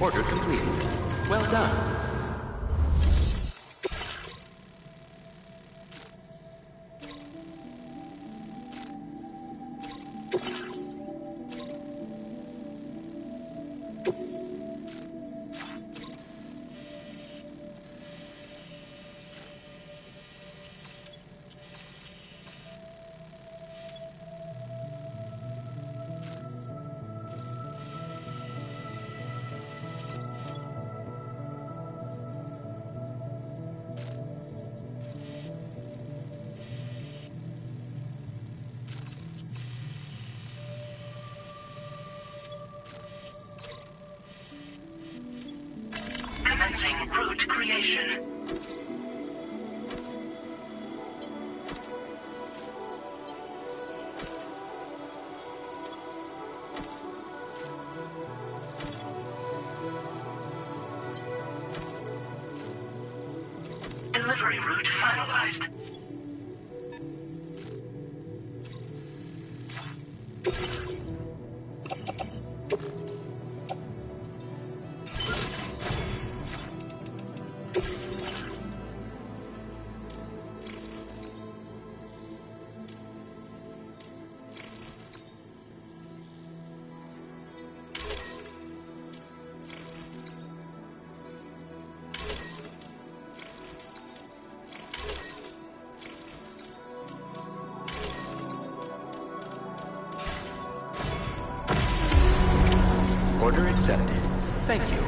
Order completed. Well done. Commencing root creation. Delivering delivery route finalized. Order accepted. Thank you.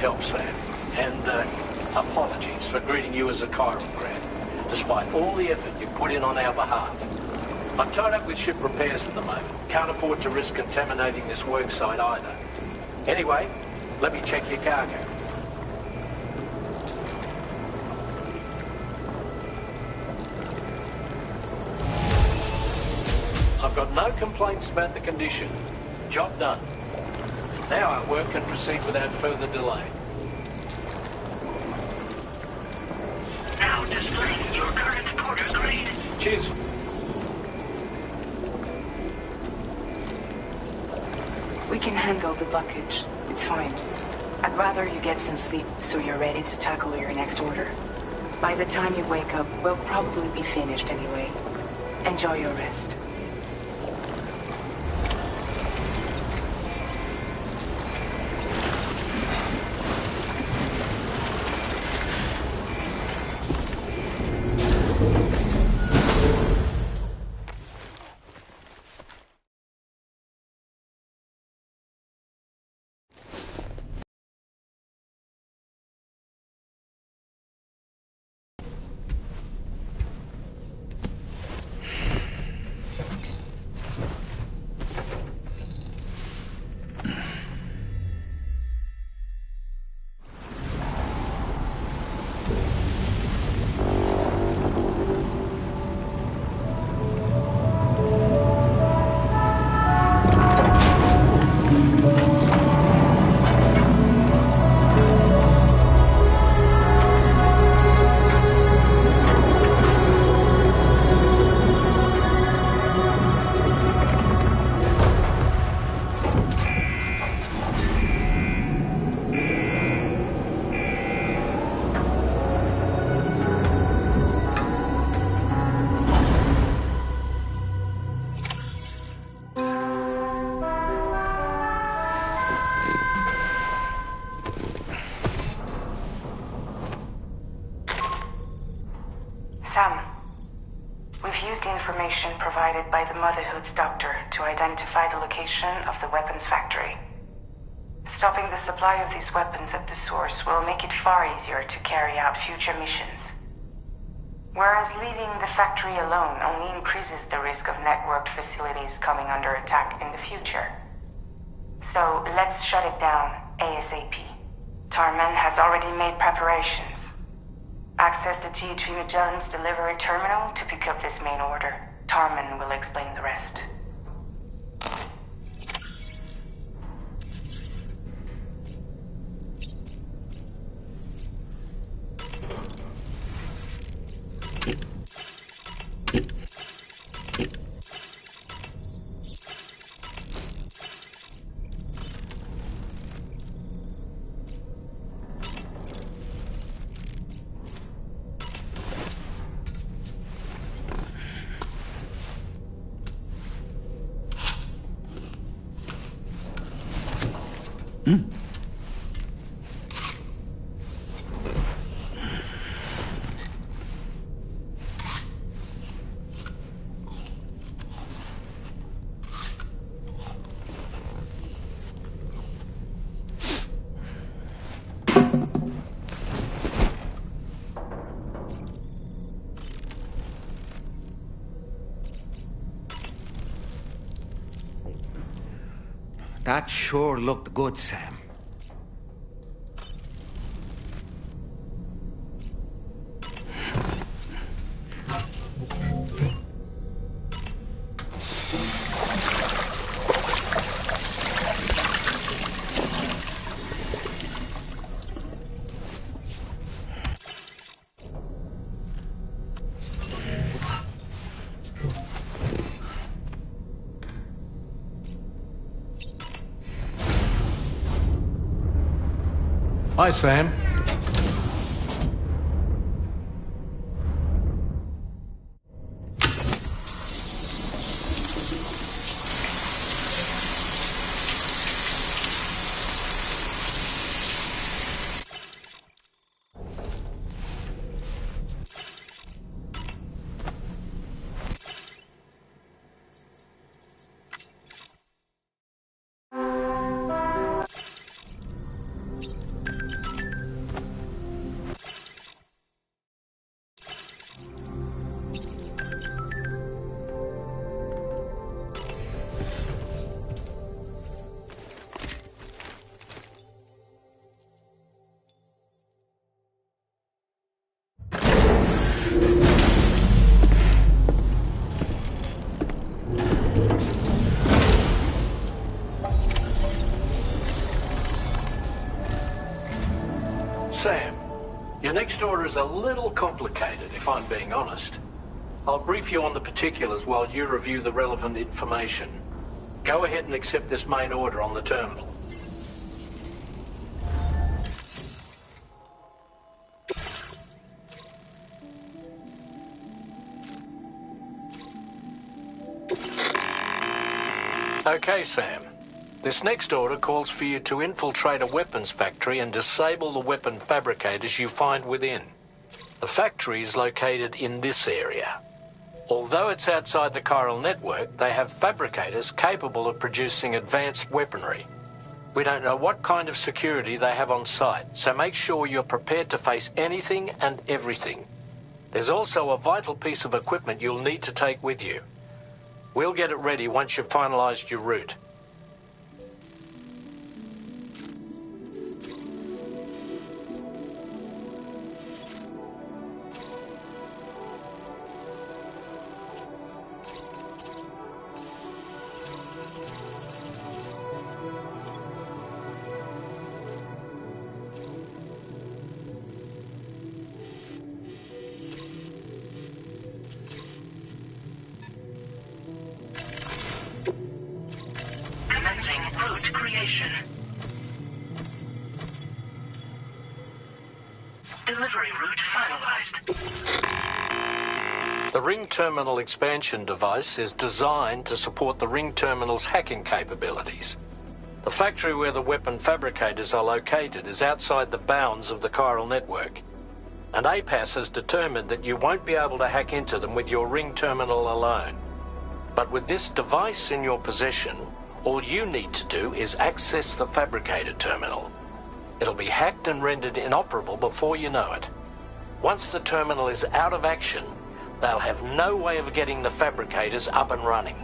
help, Sam. And apologies for greeting you as a chiral grad, despite all the effort you put in on our behalf. I'm tied up with ship repairs at the moment. Can't afford to risk contaminating this worksite either. Anyway, let me check your cargo. I've got no complaints about the condition. Job done. Now our work can proceed without further delay. Now displaying your current porter grade. Cheers. We can handle the blockage. It's fine. I'd rather you get some sleep so you're ready to tackle your next order. By the time you wake up, we'll probably be finished anyway. Enjoy your rest. Sam, we've used the information provided by the Motherhood's doctor to identify the location of the weapons factory. Stopping the supply of these weapons at the source will make it far easier to carry out future missions. Whereas leaving the factory alone only increases the risk of networked facilities coming under attack in the future. So let's shut it down ASAP. Tarman has already made preparations. Access the G3 Magellan's delivery terminal to pick up this main order. Tarman will explain the rest. That sure looked good, Sam. Hi, Sam. Sam, your next order is a little complicated, if I'm being honest. I'll brief you on the particulars while you review the relevant information. Go ahead and accept this main order on the terminal. Okay, Sam. This next order calls for you to infiltrate a weapons factory and disable the weapon fabricators you find within. The factory is located in this area. Although it's outside the chiral network, they have fabricators capable of producing advanced weaponry. We don't know what kind of security they have on site, so make sure you're prepared to face anything and everything. There's also a vital piece of equipment you'll need to take with you. We'll get it ready once you've finalized your route. Route creation. Delivery route finalized. The ring terminal expansion device is designed to support the ring terminal's hacking capabilities. The factory where the weapon fabricators are located is outside the bounds of the chiral network, and APAS has determined that you won't be able to hack into them with your ring terminal alone. But with this device in your possession, all you need to do is access the fabricator terminal. It'll be hacked and rendered inoperable before you know it. Once the terminal is out of action, they'll have no way of getting the fabricators up and running.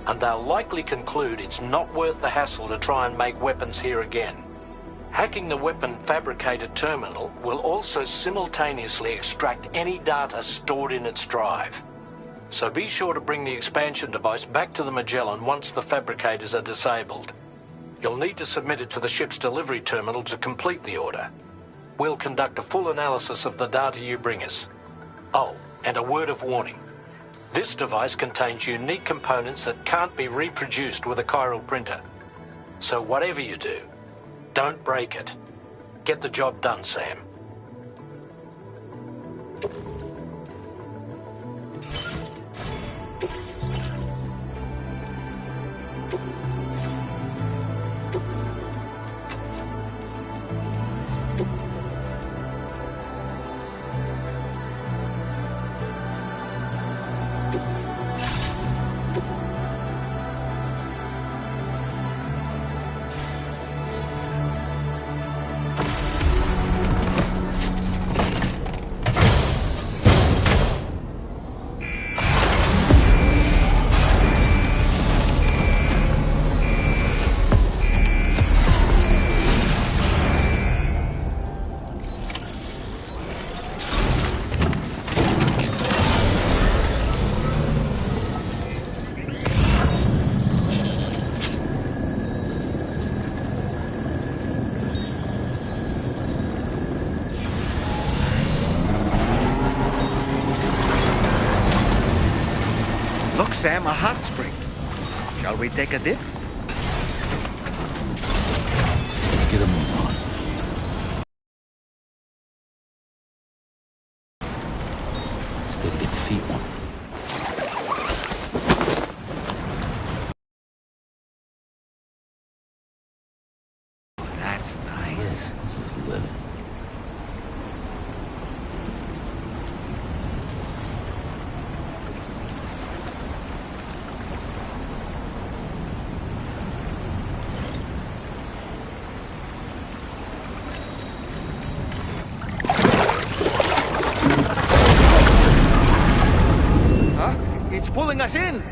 And they'll likely conclude it's not worth the hassle to try and make weapons here again. Hacking the weapon fabricator terminal will also simultaneously extract any data stored in its drive. So be sure to bring the expansion device back to the Magellan once the fabricators are disabled. You'll need to submit it to the ship's delivery terminal to complete the order. We'll conduct a full analysis of the data you bring us. Oh, and a word of warning. This device contains unique components that can't be reproduced with a chiral printer. So whatever you do, don't break it. Get the job done, Sam. Look, Sam, a hot spring. Shall we take a dip? Let's get a move on. It's good to get the feet warm. That's nice. Yes, this is living. It's pulling us in!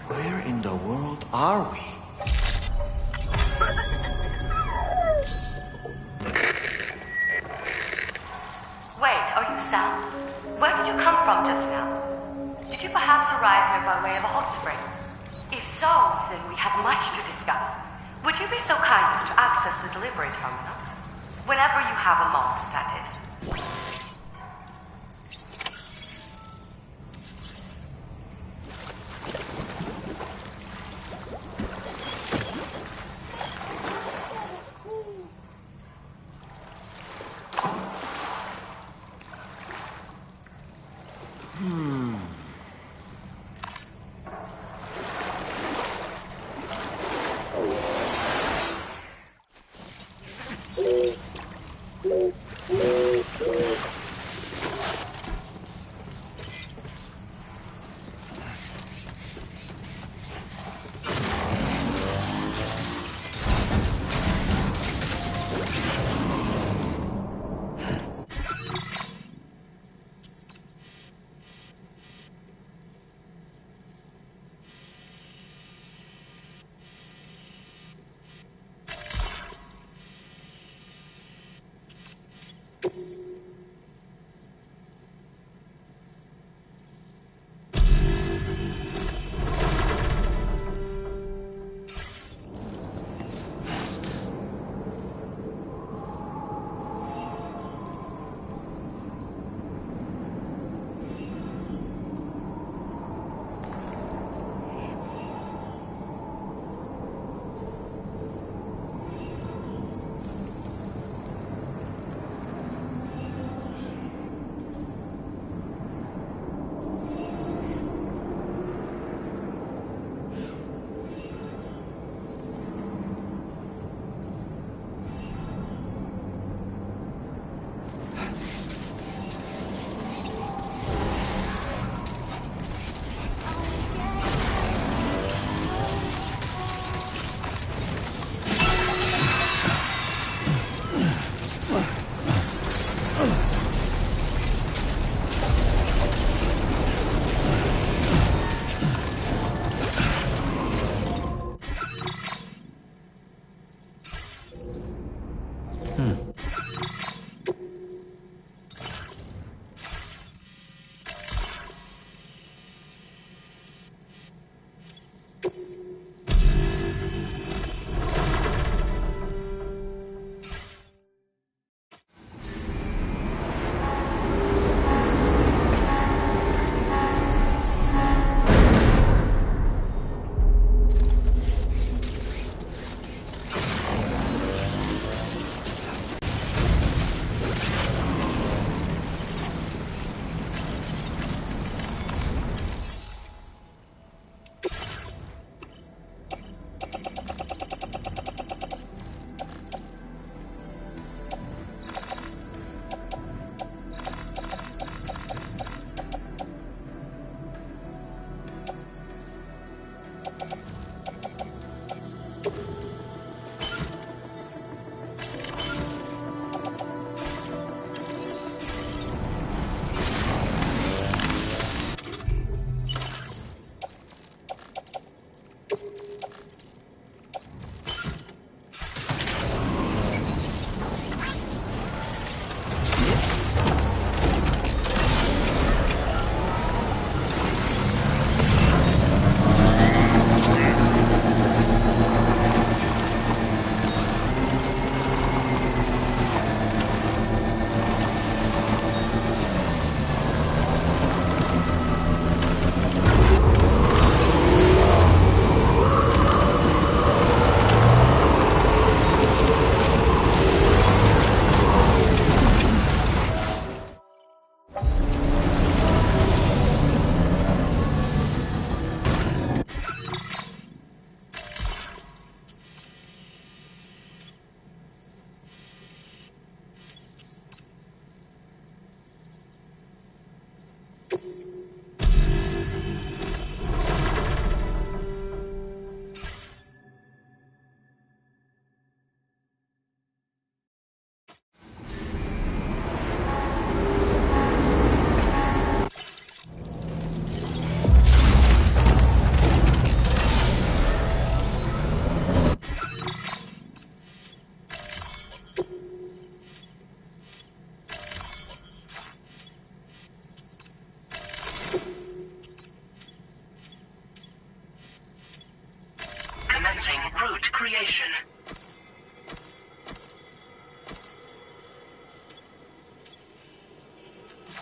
Where in the world are we? Wait, are Sam? Where did you come from just now? Did you perhaps arrive here by way of a hot spring? If so, then we have much to discuss. Would you be so kind as to access the delivery terminal? Whenever you have a moment, that is.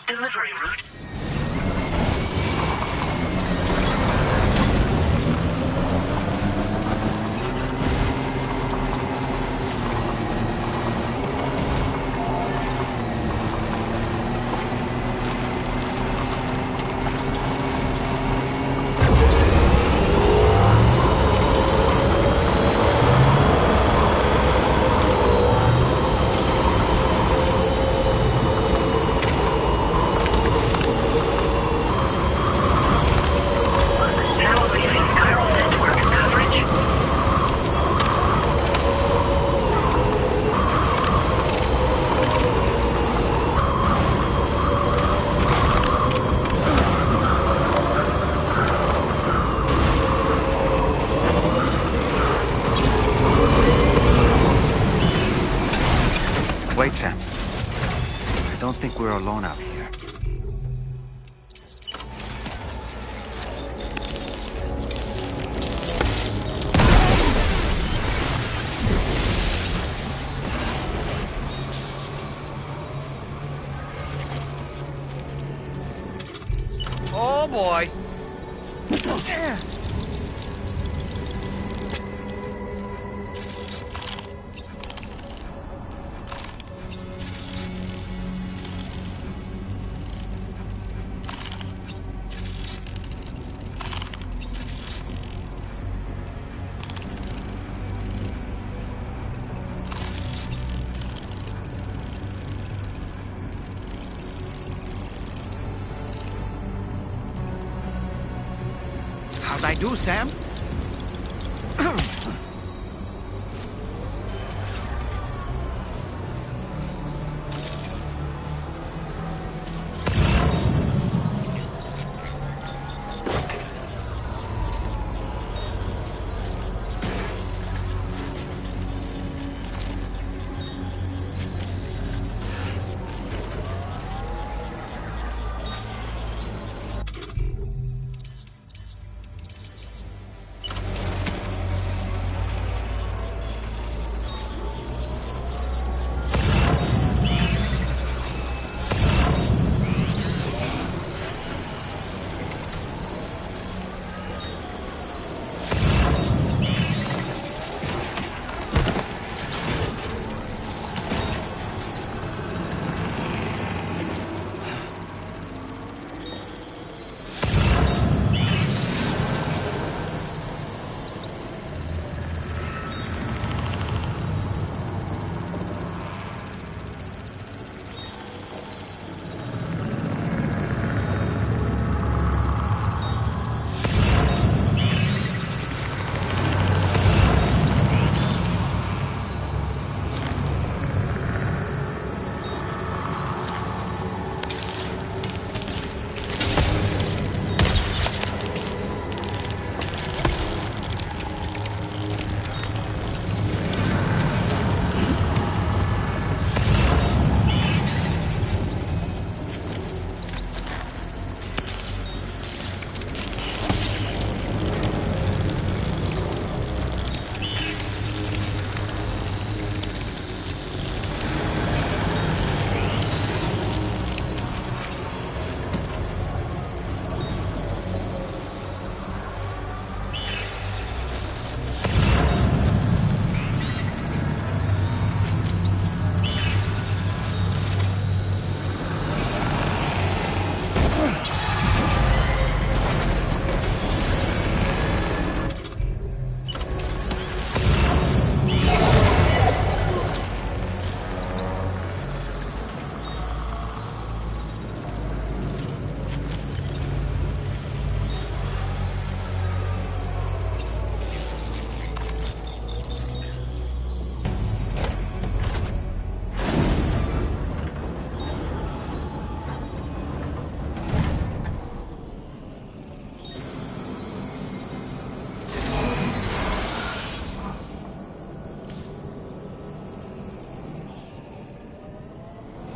Delivery route. Now leaving chiral network coverage. Wait, Sam. I don't think we're alone out here. Oh boy! How'd I do, Sam?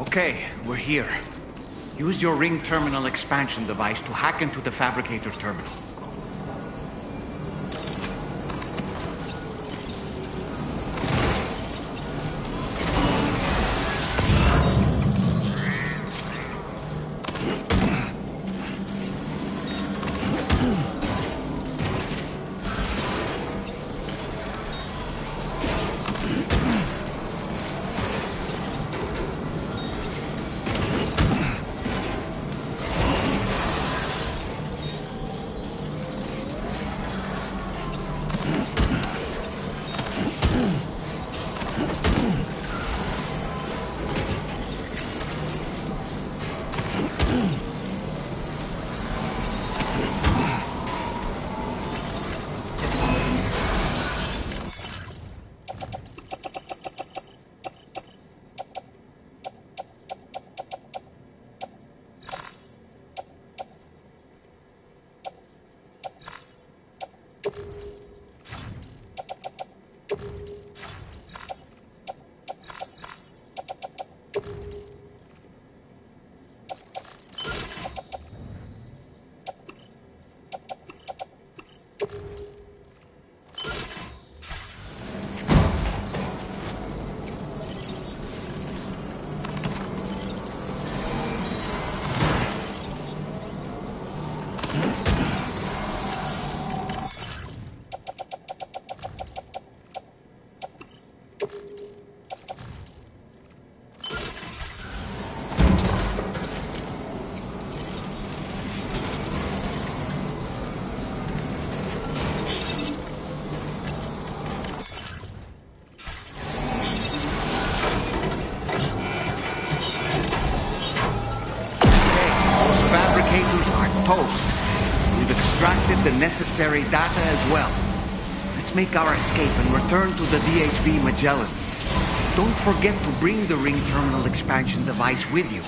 Okay, we're here. Use your ring terminal expansion device to hack into the fabricator terminal. We've extracted the necessary data as well. Let's make our escape and return to the DHB Magellan. Don't forget to bring the ring terminal expansion device with you.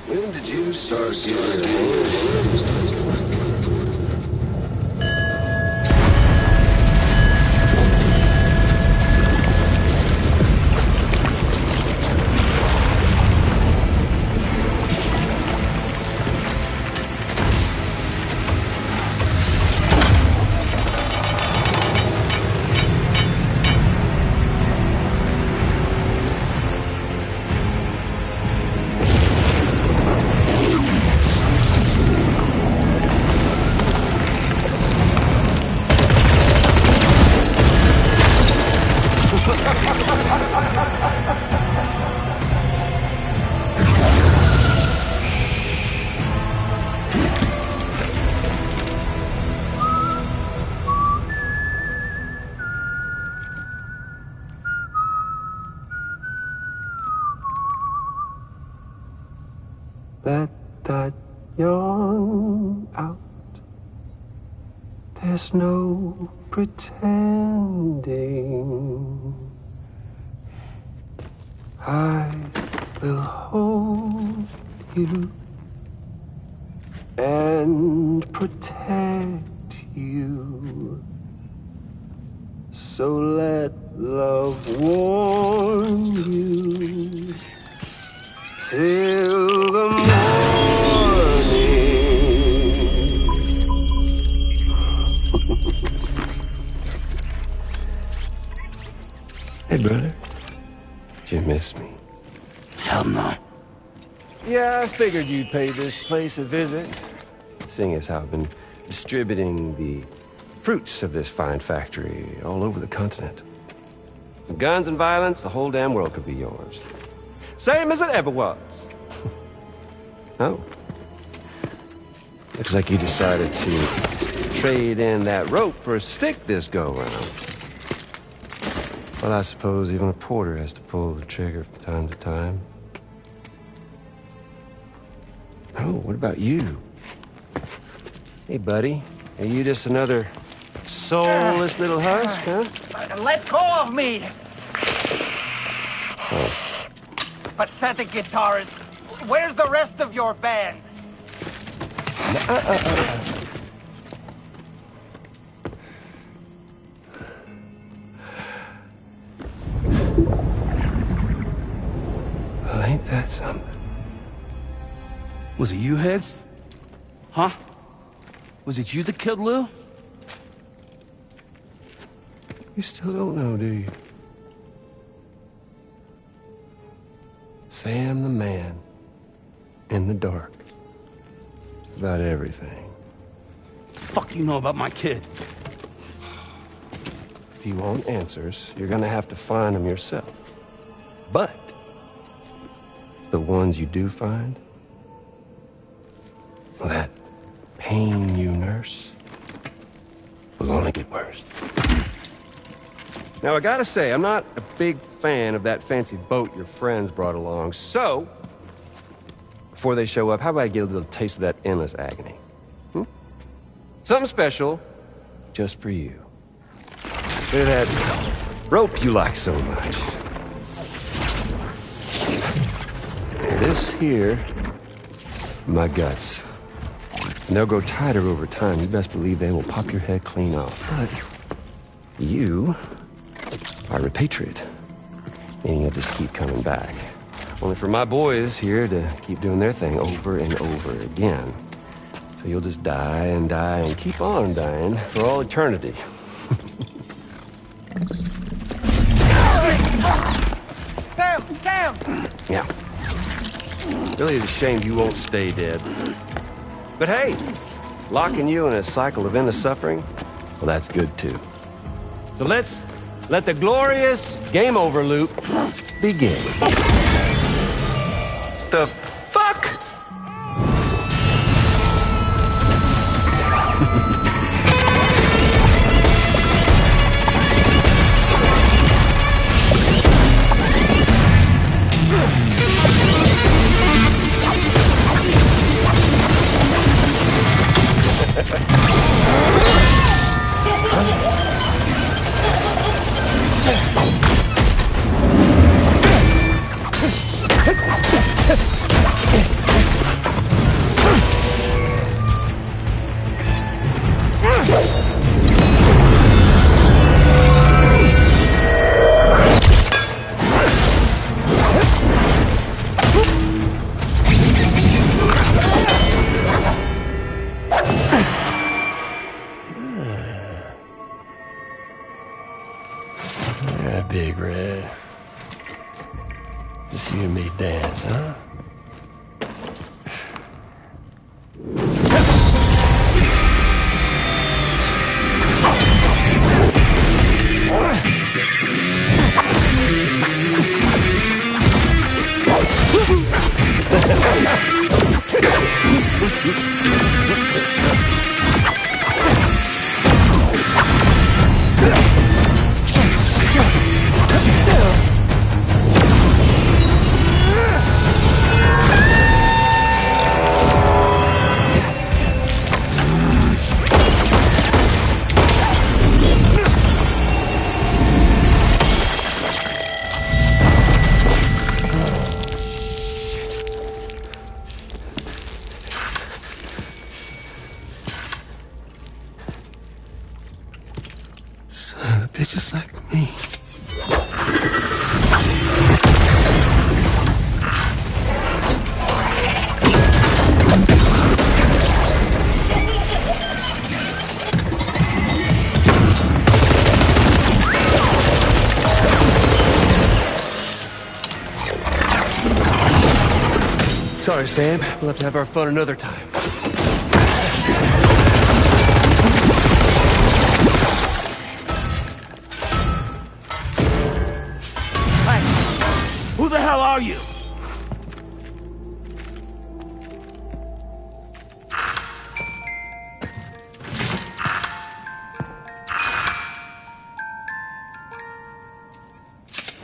When did you start getting Let that yawn out. There's no pretending. I will hold you and protect you. So let love warm you till the morning. Hey, brother. Did you miss me? Hell no. Yeah, I figured you'd pay this place a visit. Seeing as how I've been distributing the fruits of this fine factory all over the continent. With guns and violence, the whole damn world could be yours. Same as it ever was. Oh. Looks like you decided to trade in that rope for a stick this go-round. Well, I suppose even a porter has to pull the trigger from time to time. Oh, what about you? Hey, buddy. Are you just another soulless little husk, huh? Let go of me! Oh. Pathetic guitarist. Where's the rest of your band? Well, ain't that something? Was it you, Heads? Huh? Was it you that killed Lou? You still don't know, do you? Sam the man in the dark about everything. The fuck you know about my kid? If you want answers, you're gonna have to find them yourself. But the ones you do find, well, that pain you nurse will only get worse. Now, I gotta say, I'm not a big fan of that fancy boat your friends brought along, so before they show up, how about I get a little taste of that endless agony? Something special just for you. Bit of that rope you like so much. This here, my guts. And they'll grow tighter over time. You best believe they will pop your head clean off. But you are a patriot. And you'll just keep coming back. Only for my boys here to keep doing their thing over and over again. So you'll just die and die and keep on dying for all eternity. Sam! Yeah. Really, it's a shame you won't stay dead. But hey, locking you in a cycle of endless suffering, well, that's good too. So let's let the glorious game over loop begin. The fuck? Big Red. Just you and me dance, huh? Bitches like me. Sorry, Sam. We'll have to have our fun another time. Who the hell are you?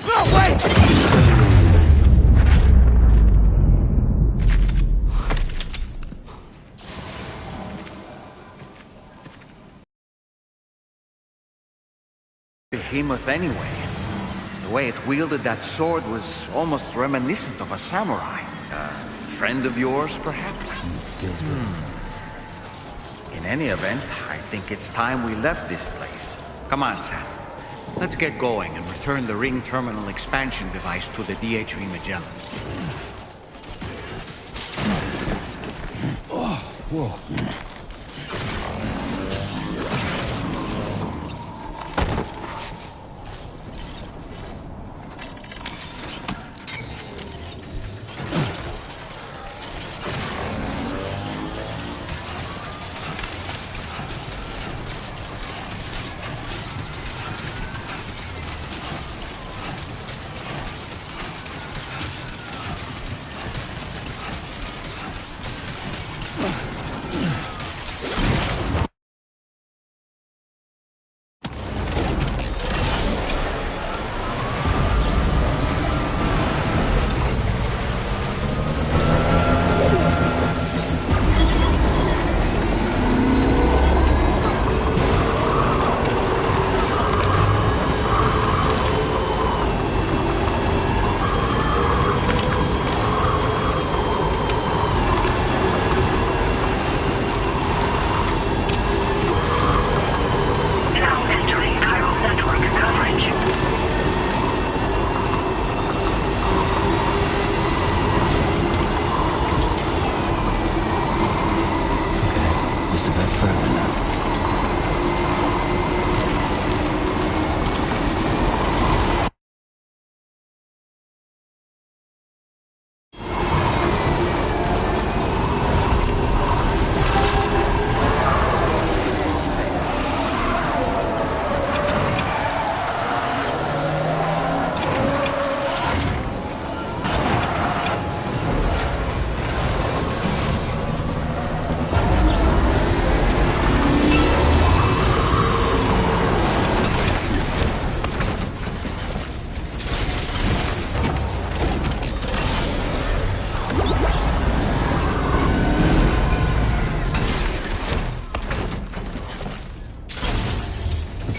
No, wait! Behemoth anyway. The way it wielded that sword was almost reminiscent of a samurai. A friend of yours, perhaps? In any event, I think it's time we left this place. Come on, Sam. Let's get going and return the ring terminal expansion device to the DHV Magellan. Oh, whoa.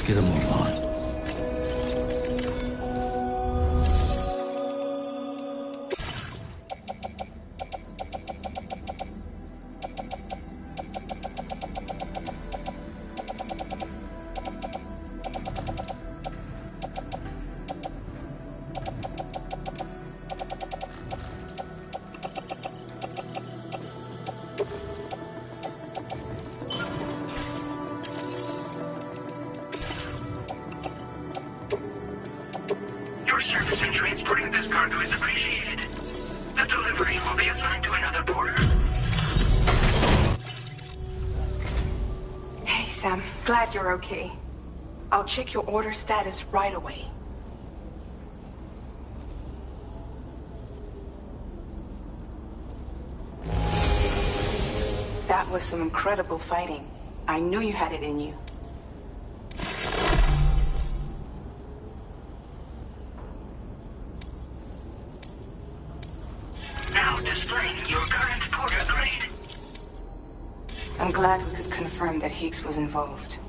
get a move on. Your service in transporting this cargo is appreciated. The delivery will be assigned to another porter. Hey, Sam. Glad you're okay. I'll check your order status right away. That was some incredible fighting. I knew you had it in you. Now displaying your current porter grade. I'm glad we could confirm that Higgs was involved.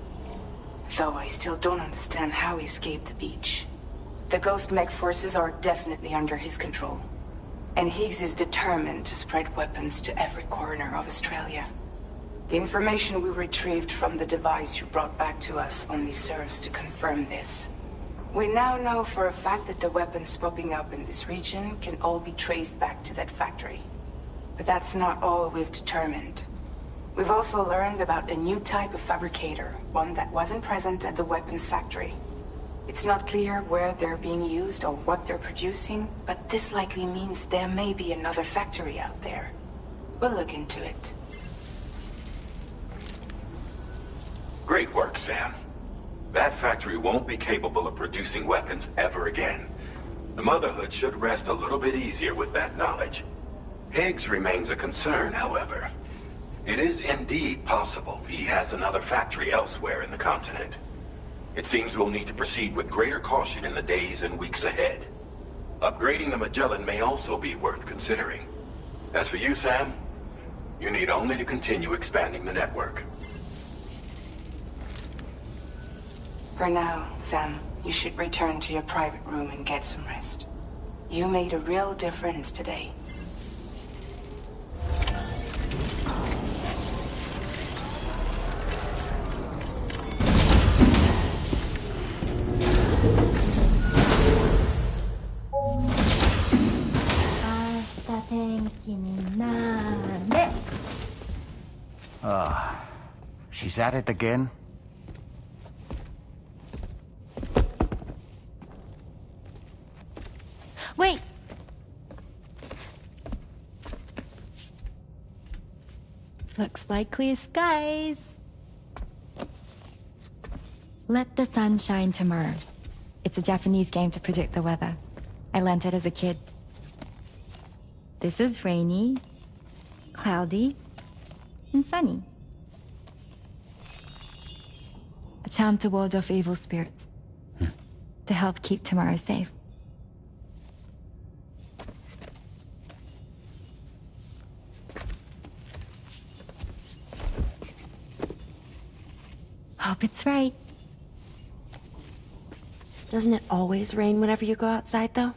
Though I still don't understand how he escaped the beach. The Ghost Mech forces are definitely under his control. And Higgs is determined to spread weapons to every corner of Australia. The information we retrieved from the device you brought back to us only serves to confirm this. We now know for a fact that the weapons popping up in this region can all be traced back to that factory. But that's not all we've determined. We've also learned about a new type of fabricator, one that wasn't present at the weapons factory. It's not clear where they're being used or what they're producing, but this likely means there may be another factory out there. We'll look into it. Great work, Sam. That factory won't be capable of producing weapons ever again. The Motherhood should rest a little bit easier with that knowledge. Higgs remains a concern, however. It is indeed possible he has another factory elsewhere in the continent. It seems we'll need to proceed with greater caution in the days and weeks ahead. Upgrading the Magellan may also be worth considering. As for you, Sam, you need only to continue expanding the network. For now, Sam, you should return to your private room and get some rest. You made a real difference today. She's at it again? Wait! Looks like clear skies. Let the sun shine tomorrow. It's a Japanese game to predict the weather. I learned it as a kid. This is rainy, cloudy, and sunny. A charm to ward off evil spirits. To help keep tomorrow safe. Hope it's right. Doesn't it always rain whenever you go outside, though?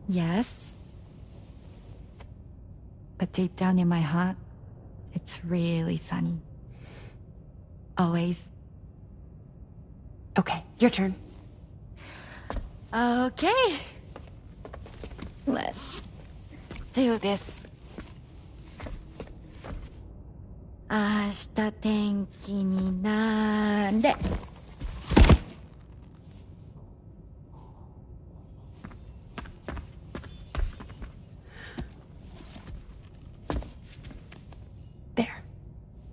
Yes. But deep down in my heart, it's really sunny. Always. Okay, your turn. Okay. Let's do this. 明日天気になれ。There.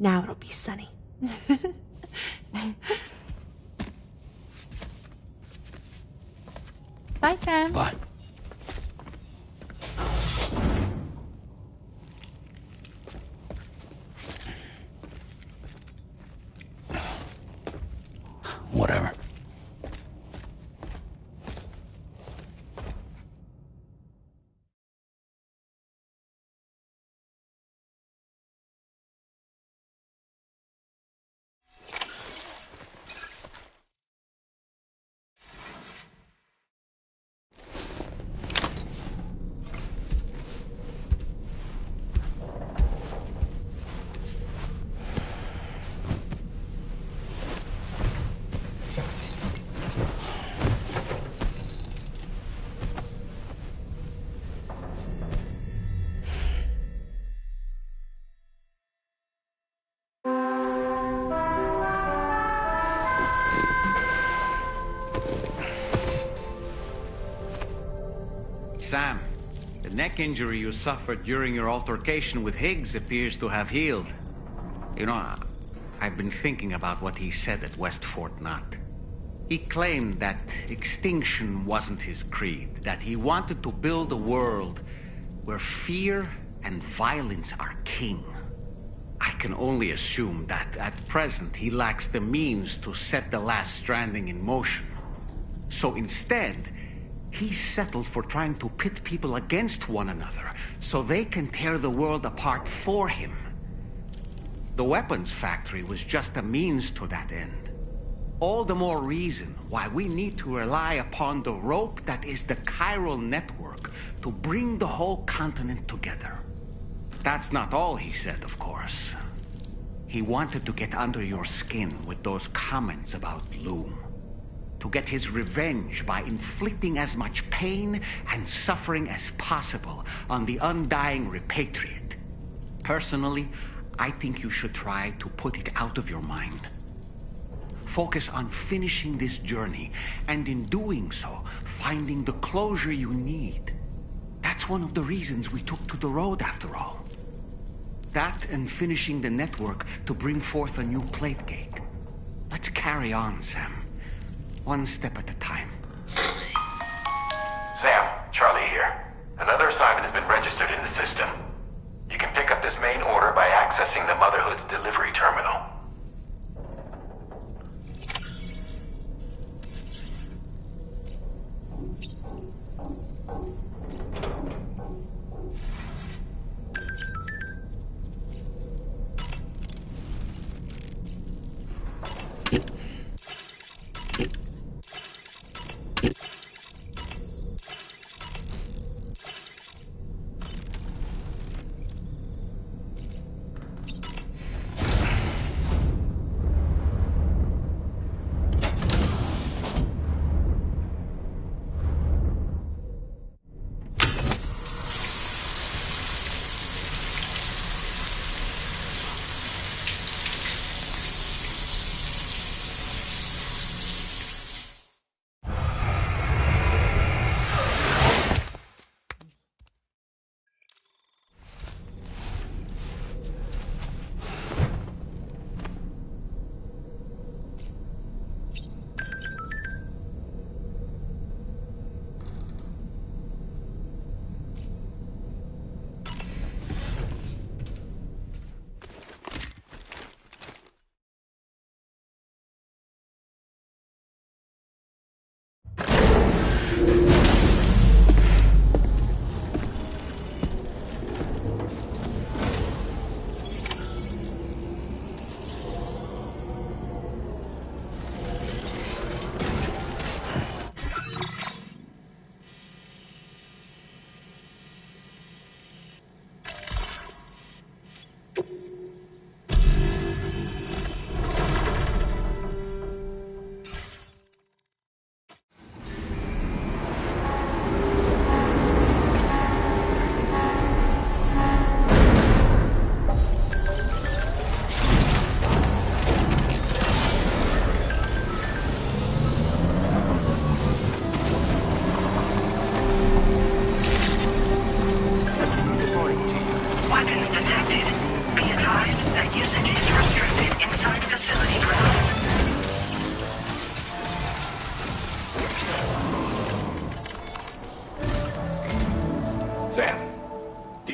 Now it'll be sunny. Bye, Sam. Bye. Whatever. Sam, the neck injury you suffered during your altercation with Higgs appears to have healed. You know, I've been thinking about what he said at West Fort Knot. He claimed that extinction wasn't his creed, that he wanted to build a world where fear and violence are king. I can only assume that at present he lacks the means to set the last Stranding in motion. So instead, he settled for trying to pit people against one another so they can tear the world apart for him. The weapons factory was just a means to that end. All the more reason why we need to rely upon the rope that is the chiral network to bring the whole continent together. That's not all he said, of course. He wanted to get under your skin with those comments about Loom. To get his revenge by inflicting as much pain and suffering as possible on the undying repatriate. Personally, I think you should try to put it out of your mind. Focus on finishing this journey, and in doing so, finding the closure you need. That's one of the reasons we took to the road, after all. That and finishing the network to bring forth a new plate gate. Let's carry on, Sam. One step at a time. Sam, Charlie here. Another assignment has been registered in the system. You can pick up this main order by accessing the Motherhood's delivery terminal.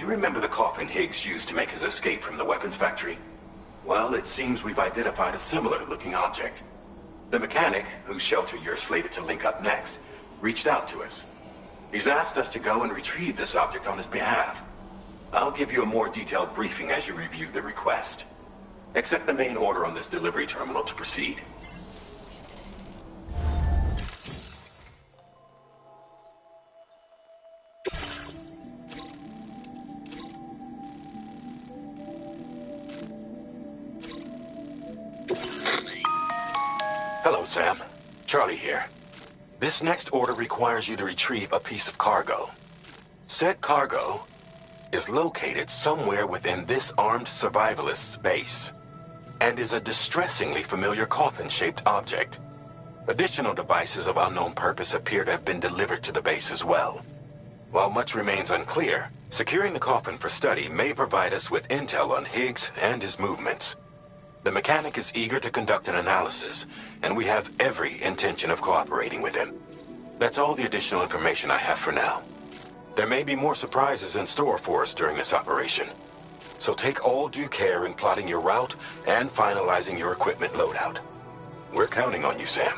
Remember the coffin Higgs used to make his escape from the weapons factory? Well, it seems we've identified a similar-looking object. The mechanic, whose shelter you're slated to link up next, reached out to us. He's asked us to go and retrieve this object on his behalf. I'll give you a more detailed briefing as you review the request. Accept the main order on this delivery terminal to proceed. Hello, Sam. Charlie here. This next order requires you to retrieve a piece of cargo. Said cargo is located somewhere within this armed survivalist's base, and is a distressingly familiar coffin-shaped object. Additional devices of unknown purpose appear to have been delivered to the base as well. While much remains unclear, securing the coffin for study may provide us with intel on Higgs and his movements. The mechanic is eager to conduct an analysis, and we have every intention of cooperating with him. That's all the additional information I have for now. There may be more surprises in store for us during this operation. So take all due care in plotting your route and finalizing your equipment loadout. We're counting on you, Sam.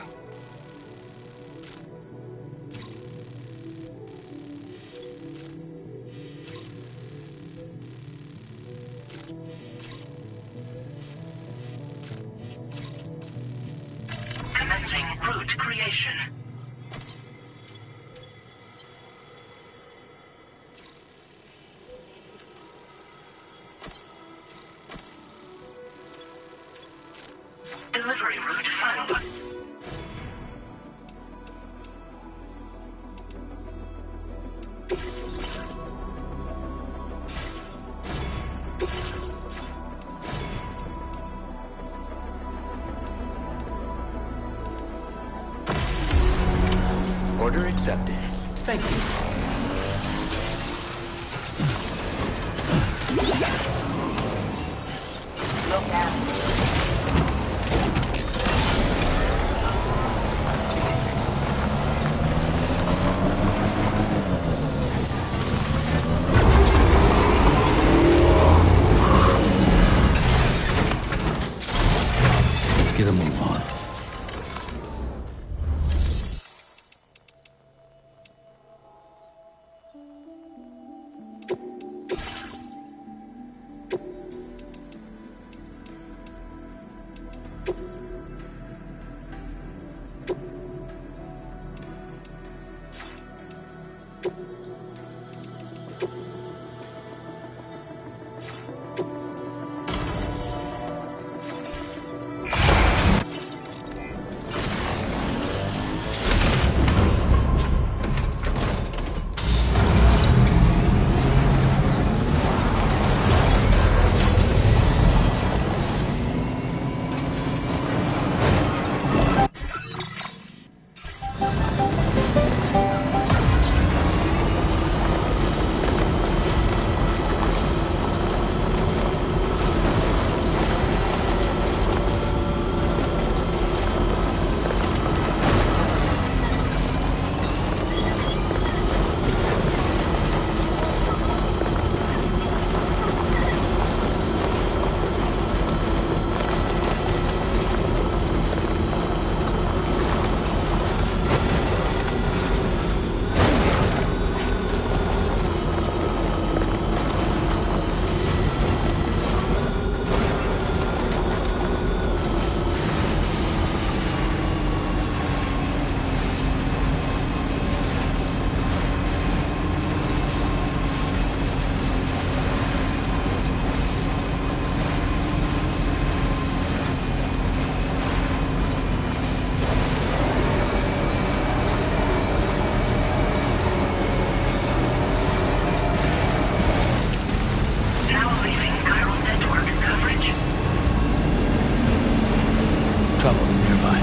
Commencing route creation. Delivery route found. Order accepted. Thank you. Look out. Let's get a move on. Trouble nearby.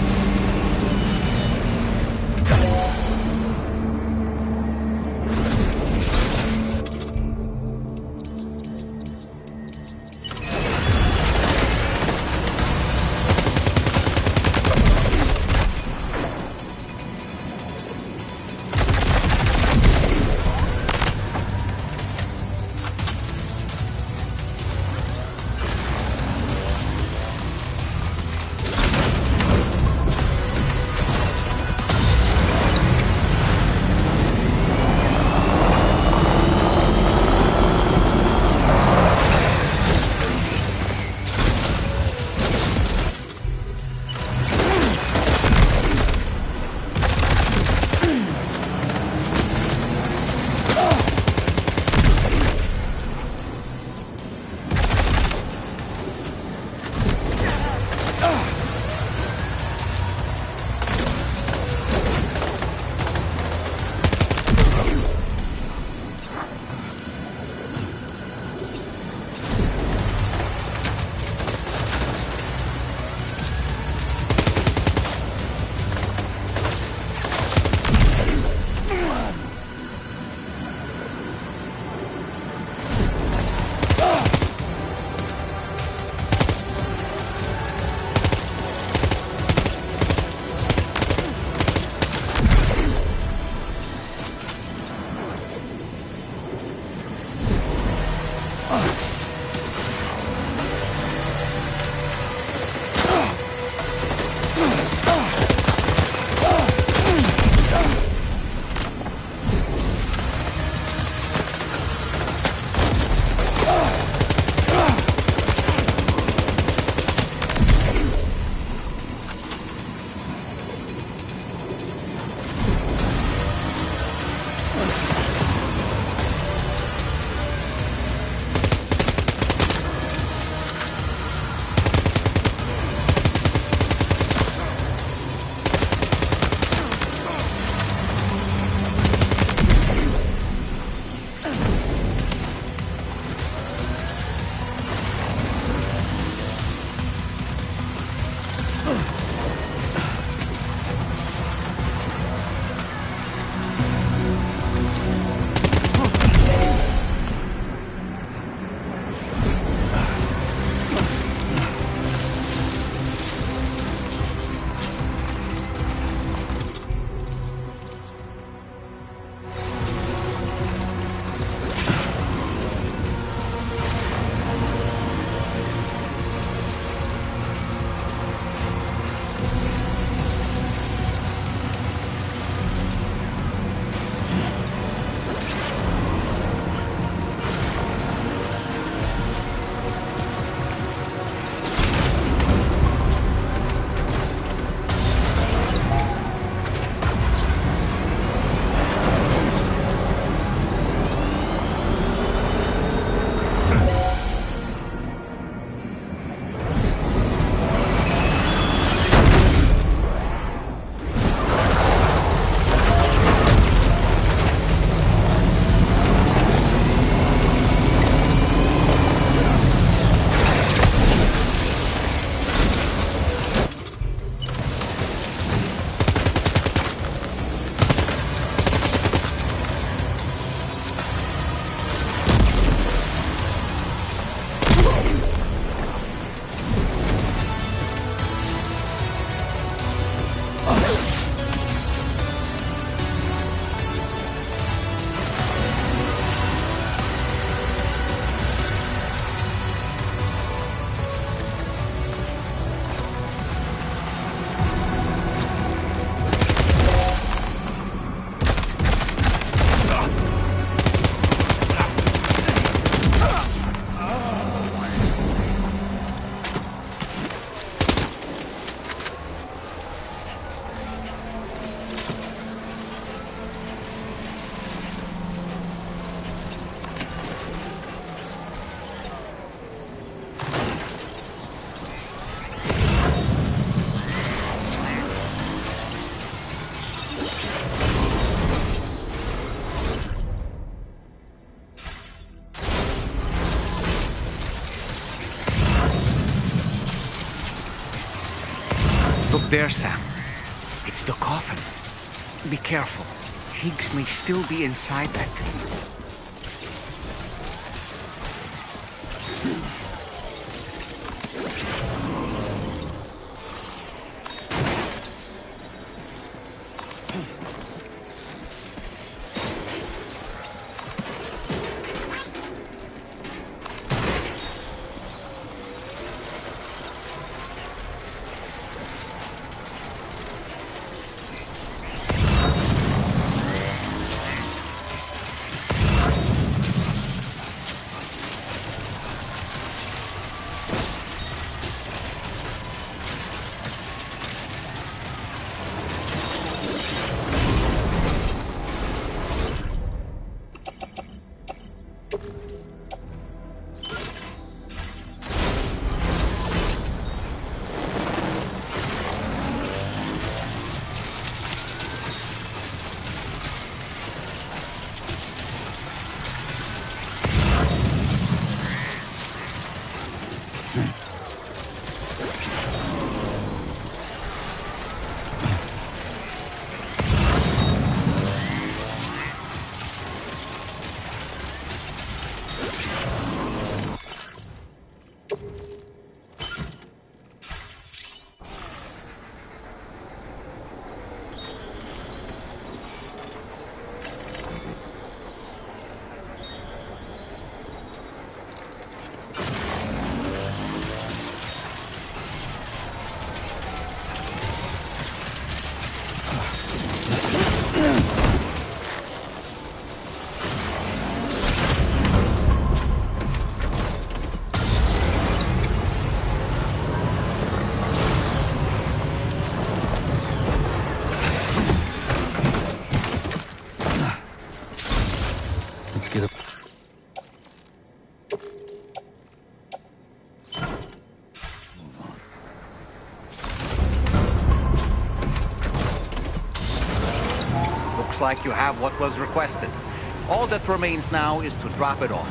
Look there, Sam. It's the coffin. Be careful. Higgs may still be inside that thing. Looks like you have what was requested. All that remains now is to drop it off.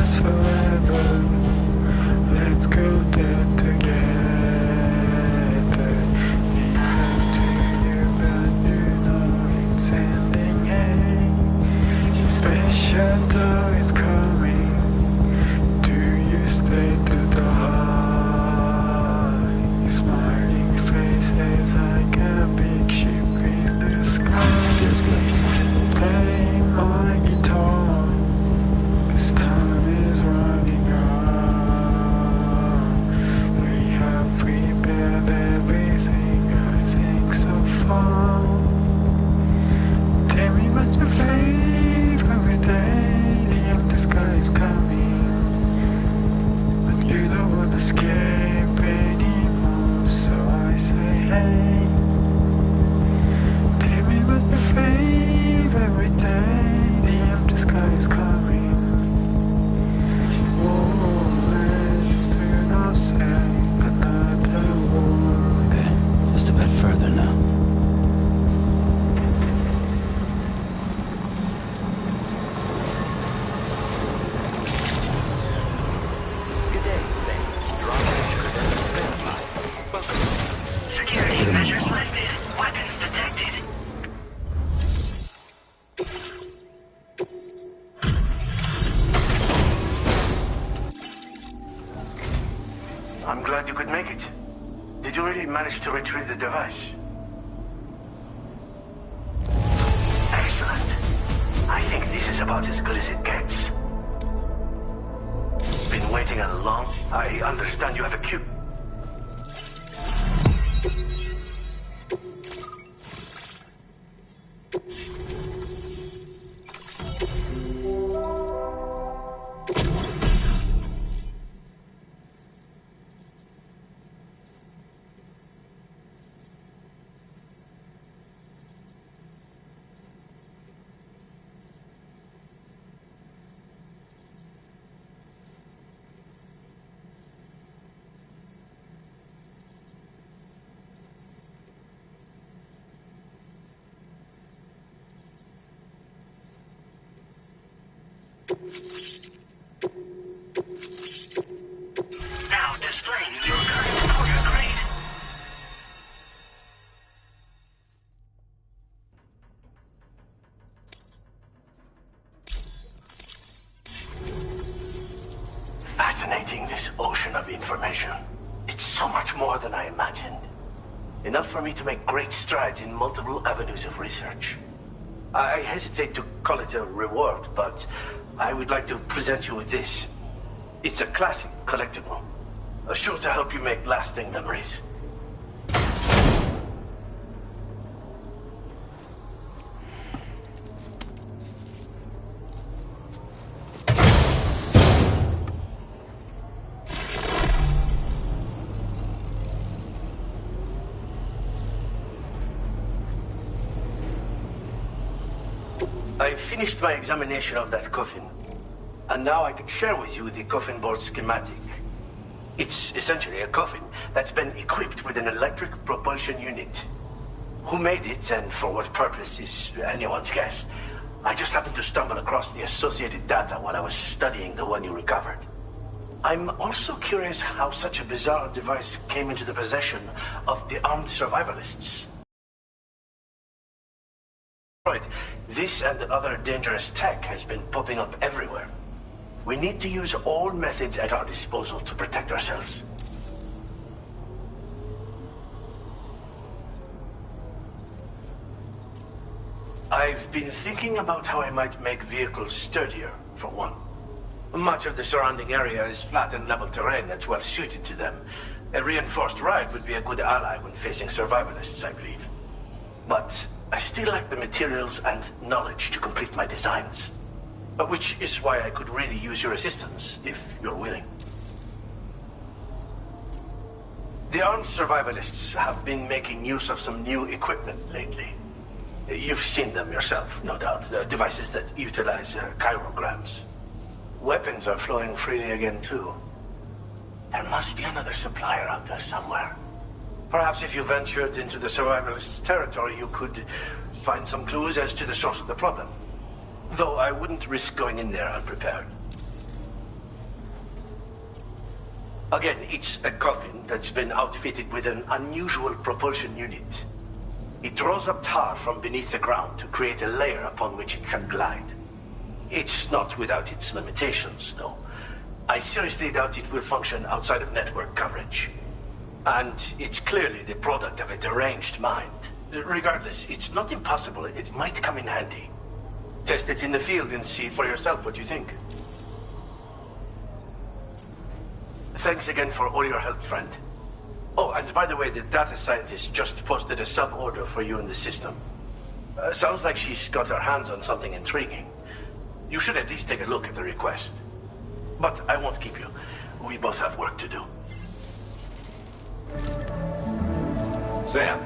last forever. Let's go there together. It's up to you, but you know it's ending. Hey, special door is coming. Do you stay to the heart? Your smiling face is like a big ship in the sky. Feels good. Play my guitar. This time is running out. We have prepared everything, I think so far. Tell me about your favorite day. The empty sky is coming, but you don't want to escape anymore. So I say, hey, tell me about your favorite day. The empty sky is coming. Oh, let's do not say another word. Okay, just a bit further now. Good day, Sam. Your operation credentials verified. Welcome. Security measures lifted. Weapons detected. I'm glad you could make it. Did you really manage to retrieve the device? Excellent. I think this is about as good as it gets. Been waiting a long... I understand you have a cube. Now displaying your current order grade. Fascinating, this ocean of information. It's so much more than I imagined. Enough for me to make great strides in multiple avenues of research. I hesitate to call it a reward, but I would like to present you with this. It's a classic collectible, sure to help you make lasting memories. I finished my examination of that coffin, and now I can share with you the coffin board schematic. It's essentially a coffin that's been equipped with an electric propulsion unit. Who made it and for what purpose is anyone's guess. I just happened to stumble across the associated data while I was studying the one you recovered. I'm also curious how such a bizarre device came into the possession of the armed survivalists. Right, this and other dangerous tech has been popping up everywhere. We need to use all methods at our disposal to protect ourselves. I've been thinking about how I might make vehicles sturdier, for one. Much of the surrounding area is flat and level terrain that's well suited to them. A reinforced ride would be a good ally when facing survivalists, I believe. But I still lack the materials and knowledge to complete my designs. Which is why I could really use your assistance, if you're willing. The armed survivalists have been making use of some new equipment lately. You've seen them yourself, no doubt. The devices that utilize chirograms. Weapons are flowing freely again, too. There must be another supplier out there somewhere. Perhaps if you ventured into the survivalists' territory, you could find some clues as to the source of the problem. Though I wouldn't risk going in there unprepared. Again, it's a coffin that's been outfitted with an unusual propulsion unit. It draws up tar from beneath the ground to create a layer upon which it can glide. It's not without its limitations, though. I seriously doubt it will function outside of network coverage. And it's clearly the product of a deranged mind. Regardless, it's not impossible. It might come in handy. Test it in the field and see for yourself what you think. Thanks again for all your help, friend. Oh, and by the way, the data scientist just posted a sub-order for you in the system. Sounds like she's got her hands on something intriguing. You should at least take a look at the request. But I won't keep you. We both have work to do. Sam,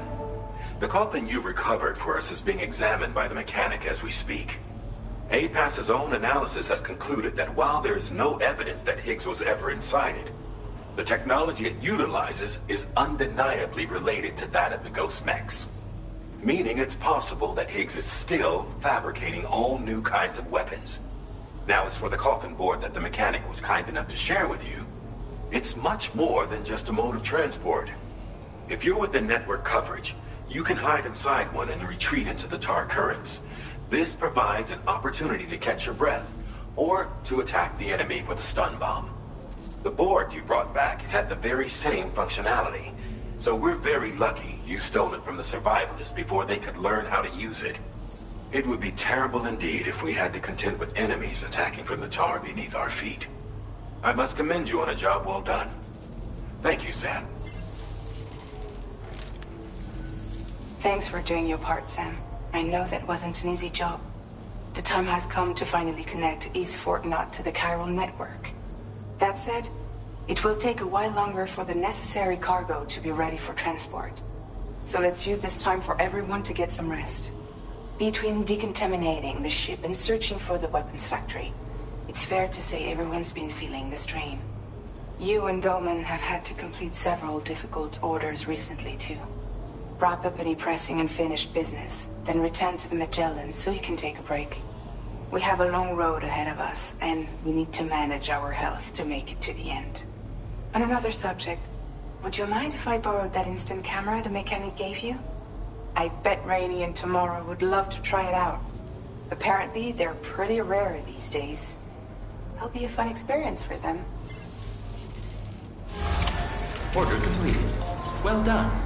the coffin you recovered for us is being examined by the mechanic as we speak. APAS's own analysis has concluded that while there is no evidence that Higgs was ever inside it, the technology it utilizes is undeniably related to that of the Ghost Mechs. Meaning it's possible that Higgs is still fabricating all new kinds of weapons. Now, as for the coffin board that the mechanic was kind enough to share with you, it's much more than just a mode of transport. If you're within network coverage, you can hide inside one and retreat into the tar currents. This provides an opportunity to catch your breath, or to attack the enemy with a stun bomb. The board you brought back had the very same functionality, so we're very lucky you stole it from the survivalists before they could learn how to use it. It would be terrible indeed if we had to contend with enemies attacking from the tar beneath our feet. I must commend you on a job well done. Thank you, Sam. Thanks for doing your part, Sam. I know that wasn't an easy job. The time has come to finally connect East Fort Knot to the chiral network. That said, it will take a while longer for the necessary cargo to be ready for transport. So let's use this time for everyone to get some rest. Between decontaminating the ship and searching for the weapons factory, it's fair to say everyone's been feeling the strain. You and Dolman have had to complete several difficult orders recently, too. Wrap up any pressing and finished business, then return to the Magellan so you can take a break. We have a long road ahead of us, and we need to manage our health to make it to the end. On another subject, would you mind if I borrowed that instant camera the mechanic gave you? I bet Rainey and Tamara would love to try it out. Apparently, they're pretty rare these days. It'll be a fun experience for them. Order completed. Well done.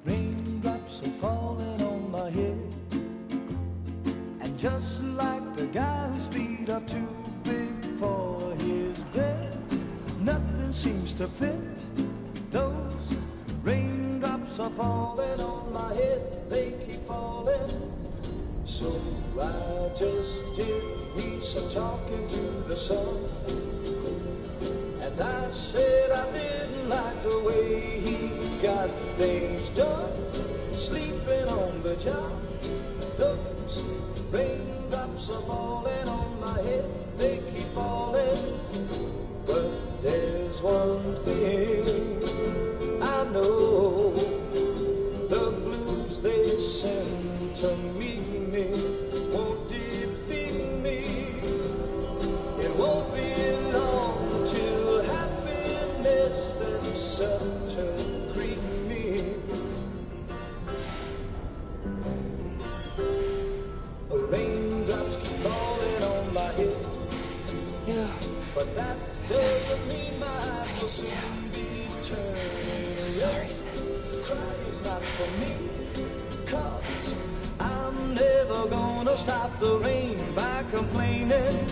Raindrops are falling on my head, and just like the guy whose feet are too big for his bed, nothing seems to fit. Those raindrops are falling on my head, they keep falling. So I just did me some talking to the sun, and I said I didn't like the way he got things done, sleeping on the job. Those raindrops are falling on my head, they keep falling. But there's one thing too. Sam, I let you down. I'm so sorry, Sam. Crying's not for me, 'cause I'm never gonna stop the rain by complaining,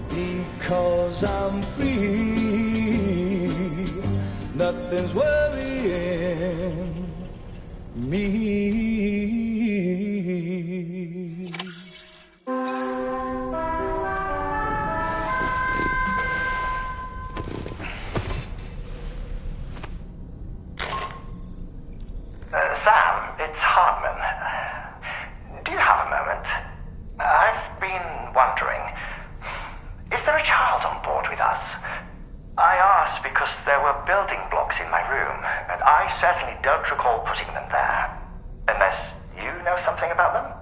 because I'm free. Nothing's worrying me. Sam, it's Hartman. Do you have a moment? I've been wondering, is there a child on board with us? I asked because there were building blocks in my room, and I certainly don't recall putting them there. Unless you know something about them?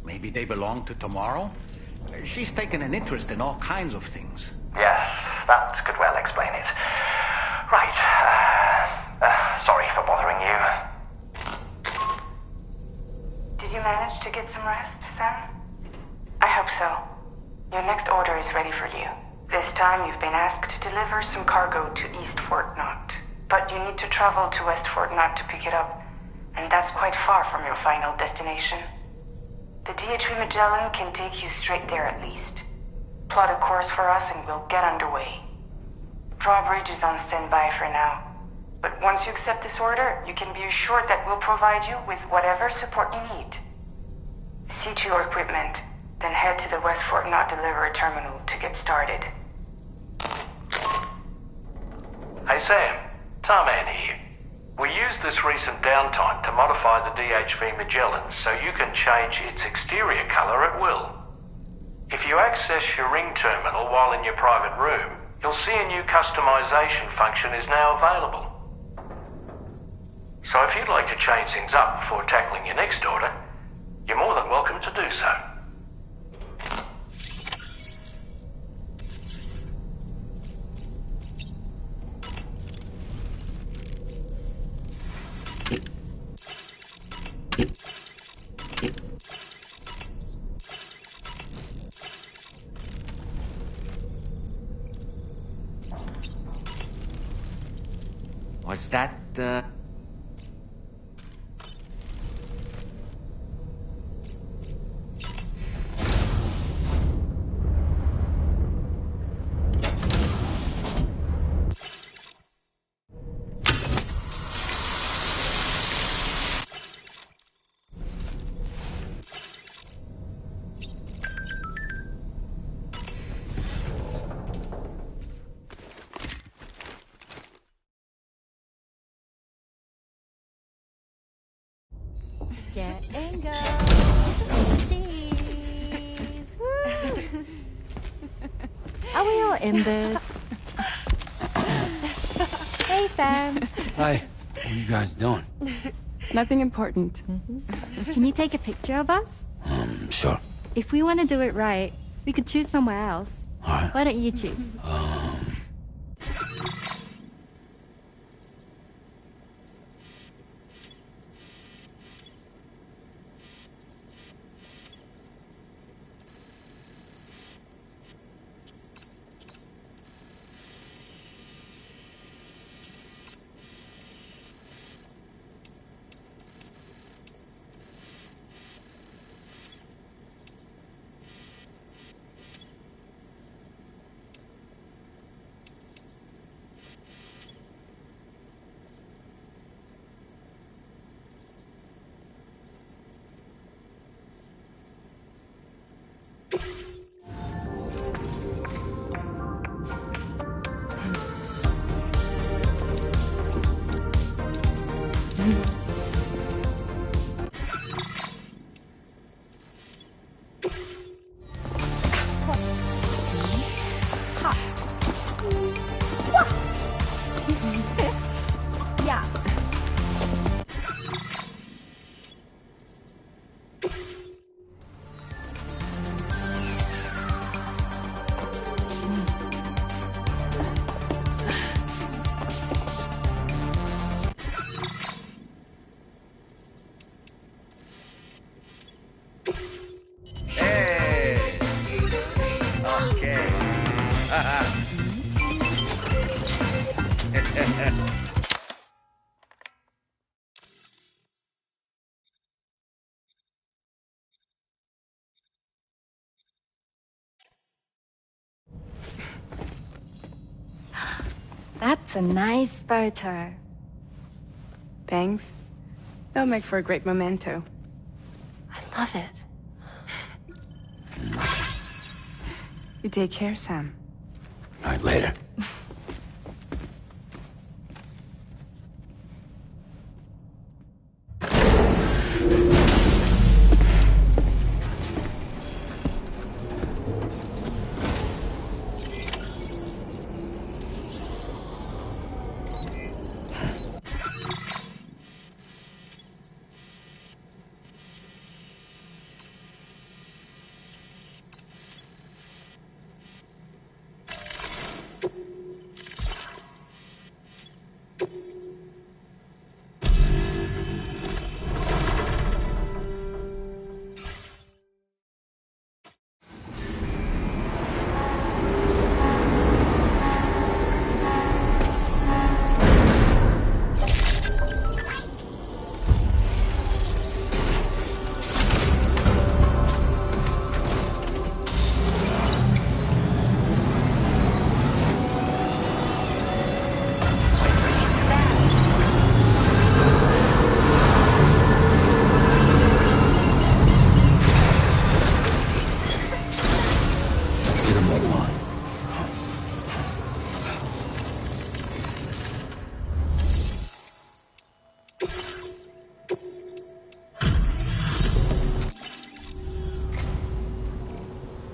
Maybe they belong to Tomorrow? She's taken an interest in all kinds of things. Yes, that could well explain it. Right. Sorry for bothering you. Did you manage to get some rest, Sam? I hope so. Your next order is ready for you. This time you've been asked to deliver some cargo to East Fort Knott. But you need to travel to West Fort Knott to pick it up, and that's quite far from your final destination. The DHV Magellan can take you straight there at least. Plot a course for us and we'll get underway. Drawbridge is on standby for now. But once you accept this order, you can be assured that we'll provide you with whatever support you need. See to your equipment, then head to the West Fort Knott delivery terminal to get started. Hey Sam, Tarman here. We used this recent downtime to modify the DHV Magellan so you can change its exterior colour at will. If you access your ring terminal while in your private room, you'll see a new customization function is now available. So if you'd like to change things up before tackling your next order, you're more than welcome to do so. Was that, Get and go. Cheese. Woo. Are we all in this? Hey, Sam. Hi. What are you guys doing? Nothing important. Can you take a picture of us? Sure. If we want to do it right, we could choose somewhere else. All right. Why don't you choose? Hey! Okay. That's a nice photo. Thanks. They'll make for a great memento. I love it. You take care, Sam. All right, later.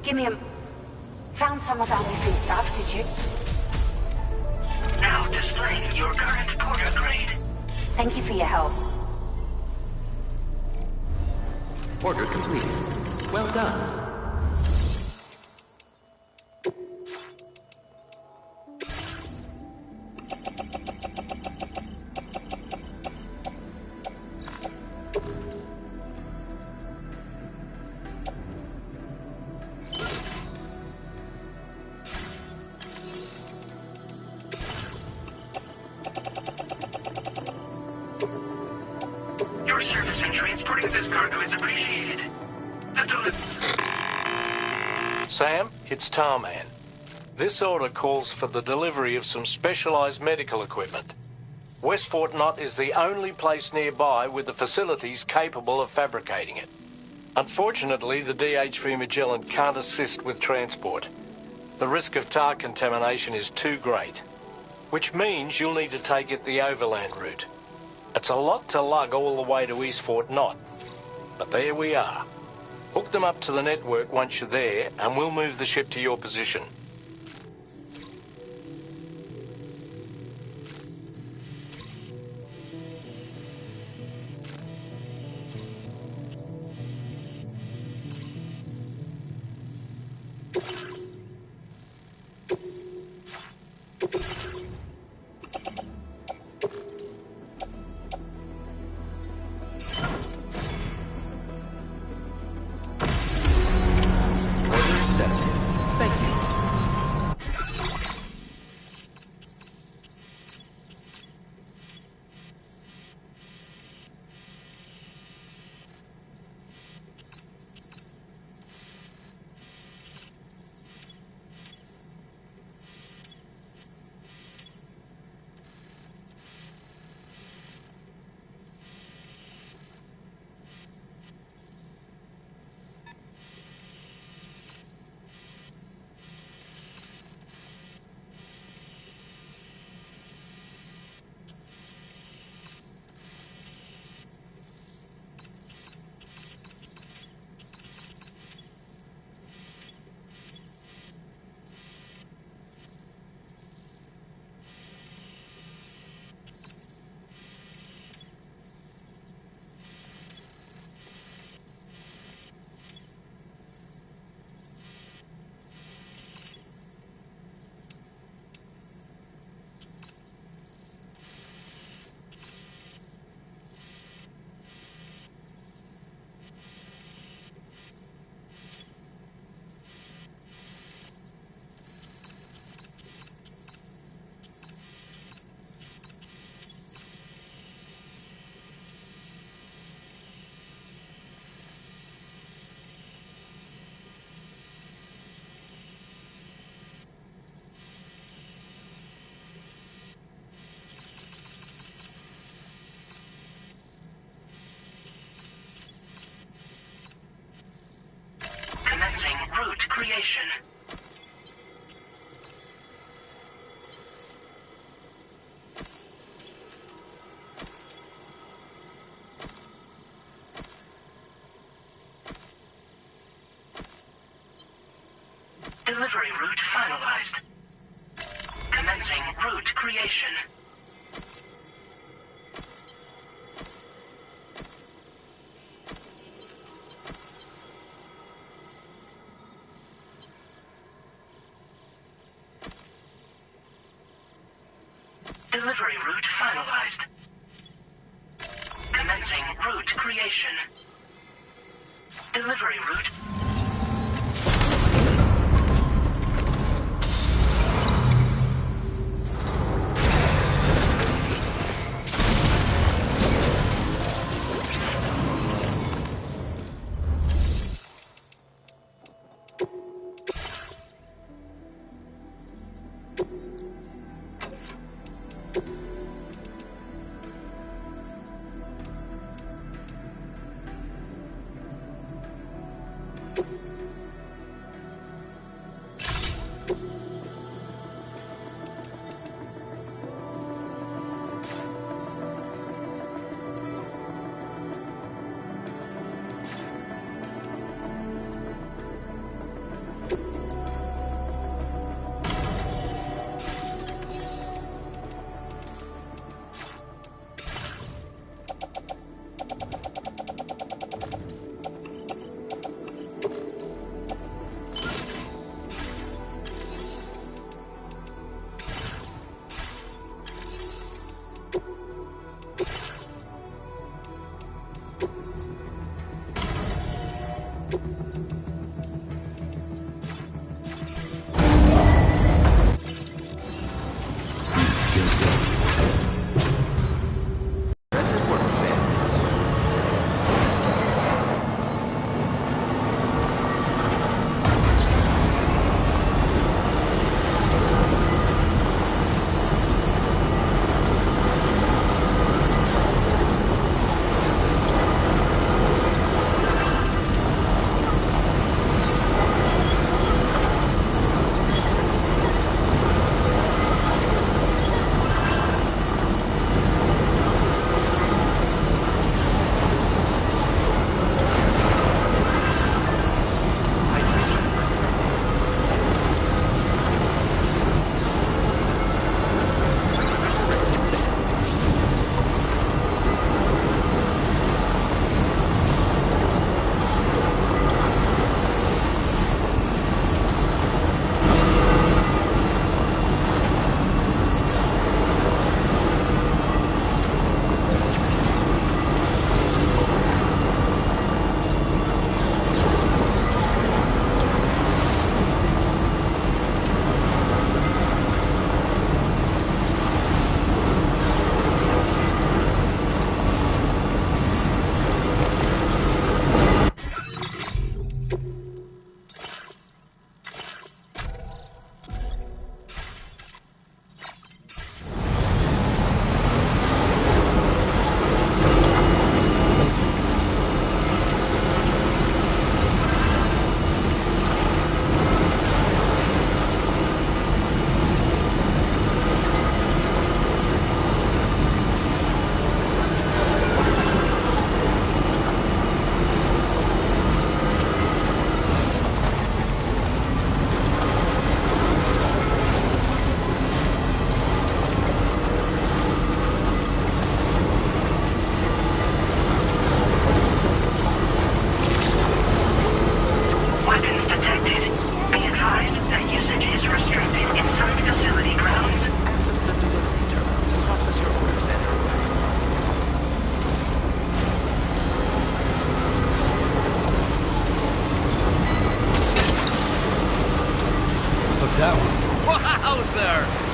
Give me a... Found some of our missing stuff, did you? Now displaying your current Porter grade. Thank you for your help. Order completed. Well done. Your service in transporting this cargo is appreciated. Sam, it's Tarman. This order calls for the delivery of some specialized medical equipment. West Fort Knott is the only place nearby with the facilities capable of fabricating it. Unfortunately, the DHV Magellan can't assist with transport. The risk of tar contamination is too great, which means you'll need to take it the overland route. It's a lot to lug all the way to East Fort Knott, but there we are. Hook them up to the network once you're there, and we'll move the ship to your position. Order accepted. Thank you. creation. Delivery route finalized. Commencing route creation. Delivery route finalized. Commencing route creation. Delivery route. that one. Wowzer!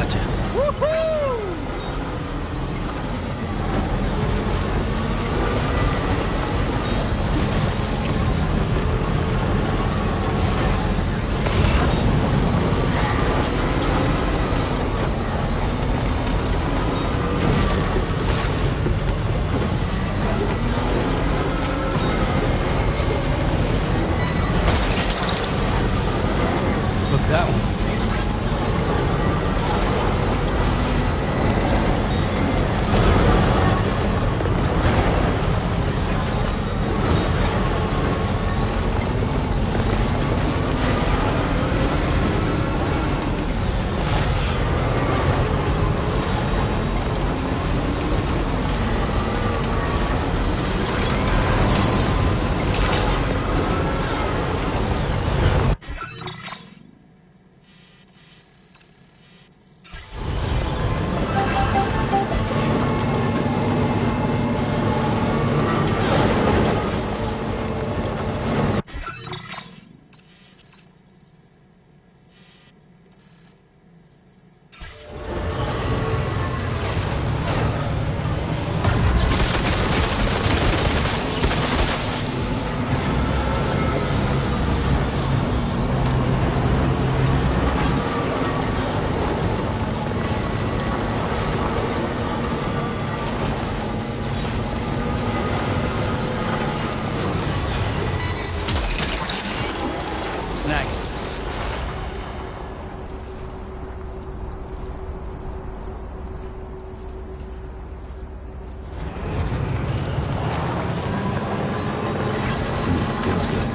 Gotcha. Look, that one. Snag it. Feels good.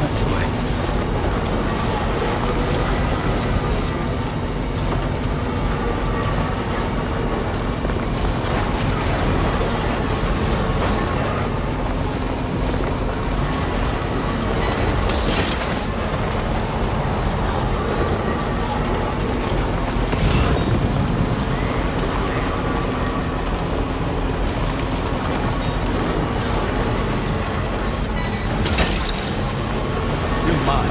That's the way. You're mine.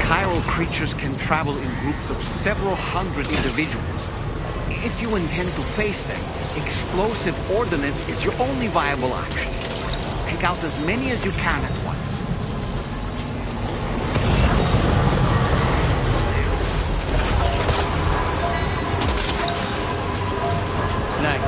Chiral creatures can travel in groups of several hundred individuals. If you intend to face them, explosive ordnance is your only viable option. Take out as many as you can at once. Snag it.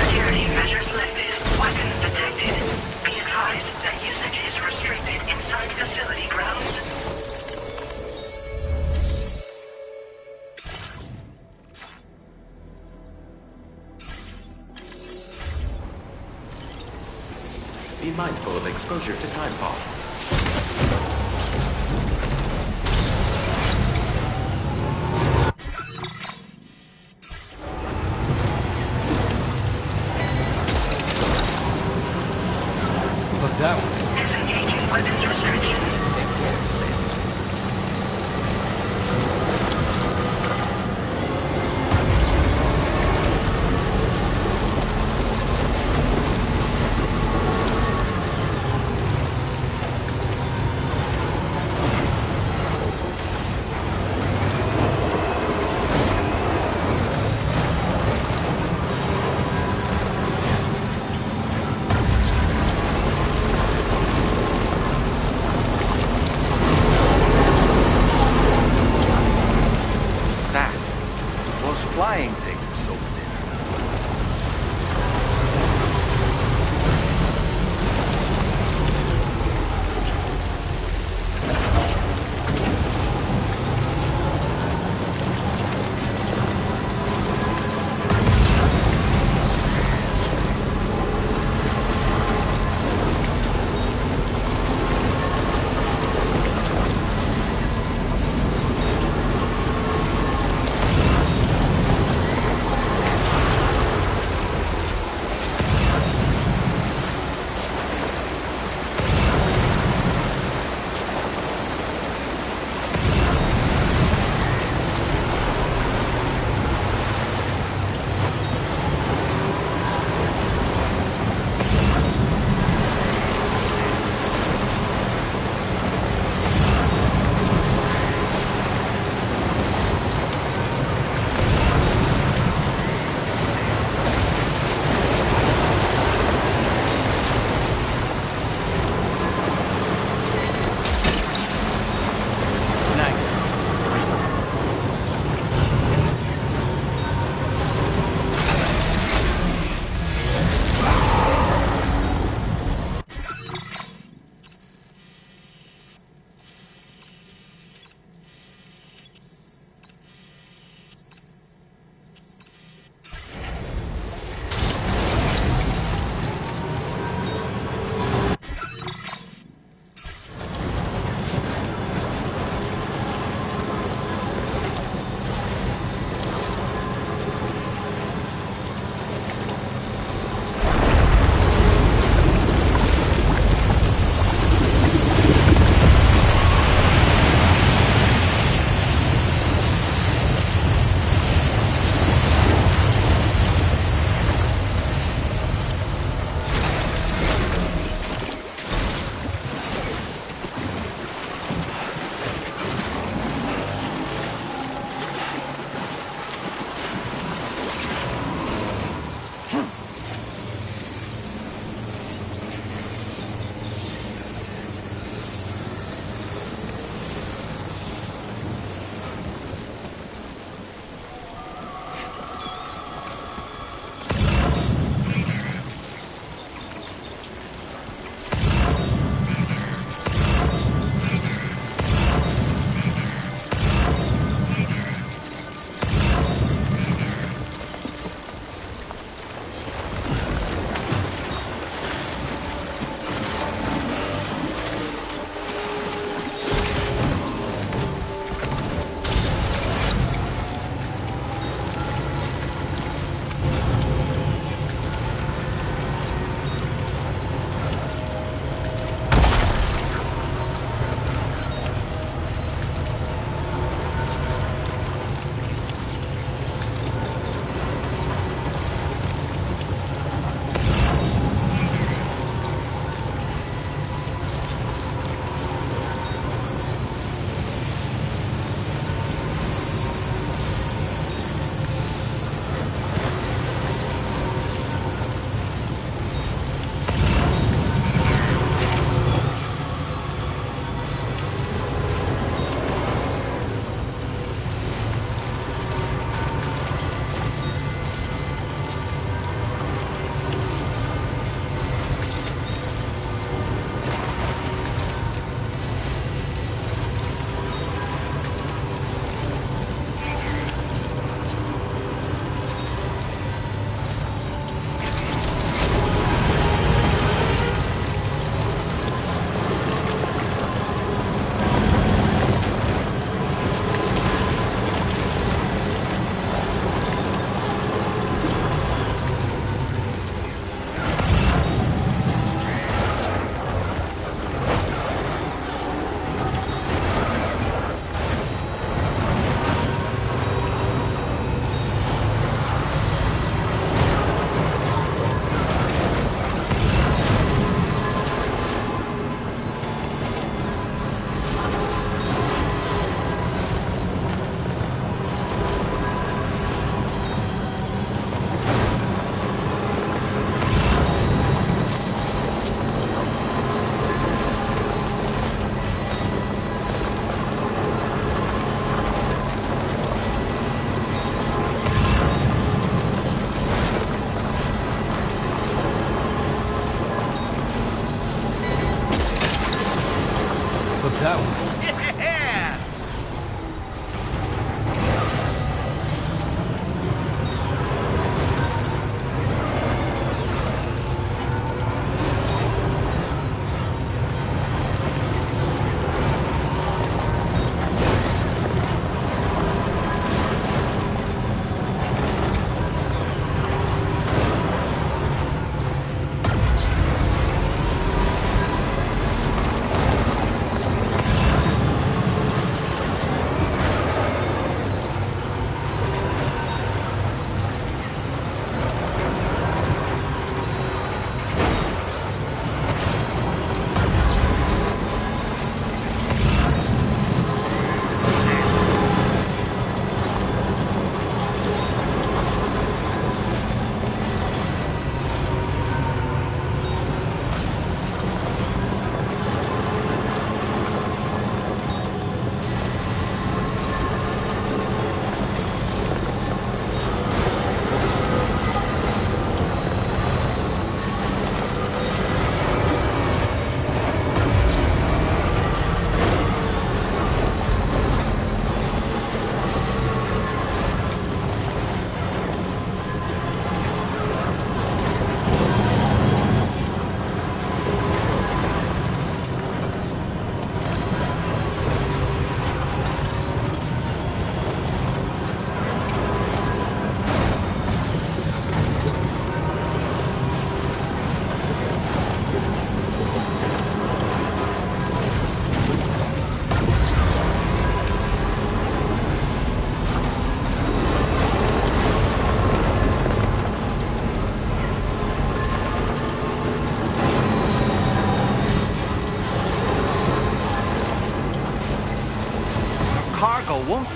Security measures lifted. Weapons detected. Be advised that usage is restricted inside facility grounds. Be mindful of exposure to time bomb.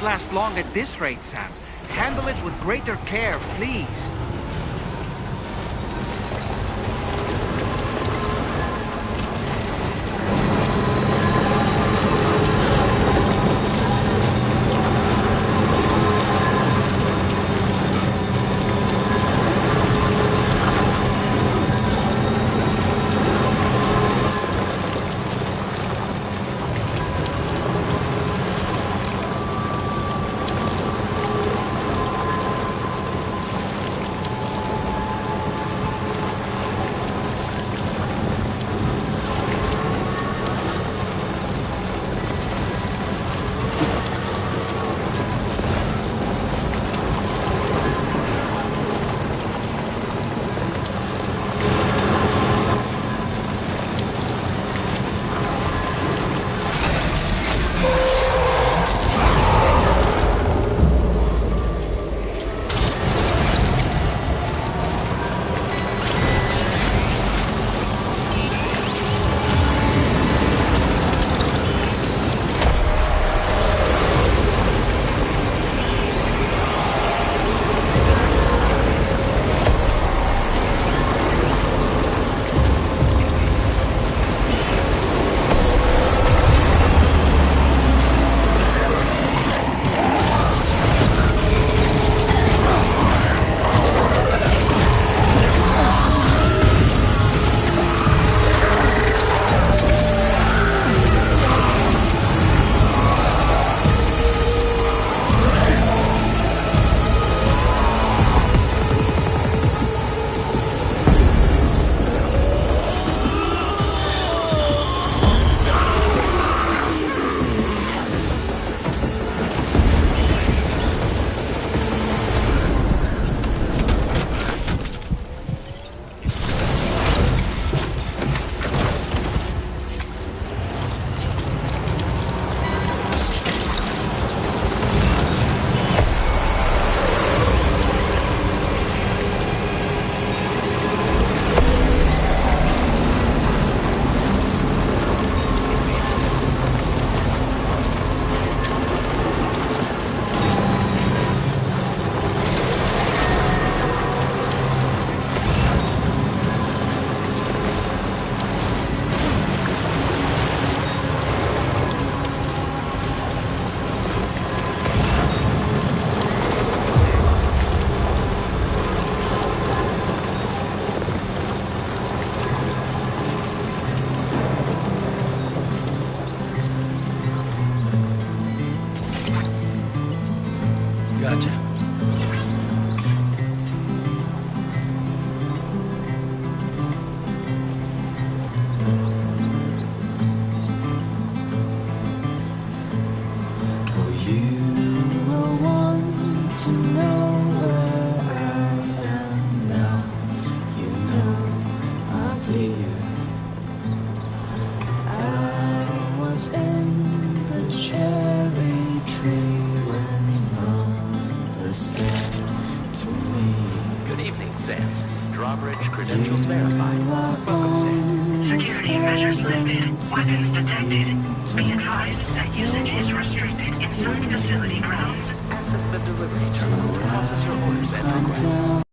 last long at this rate, Sam. Handle it with greater care, please. Weapons detected. Be advised that usage is restricted inside facility grounds. Access the delivery terminal to process your orders and requests.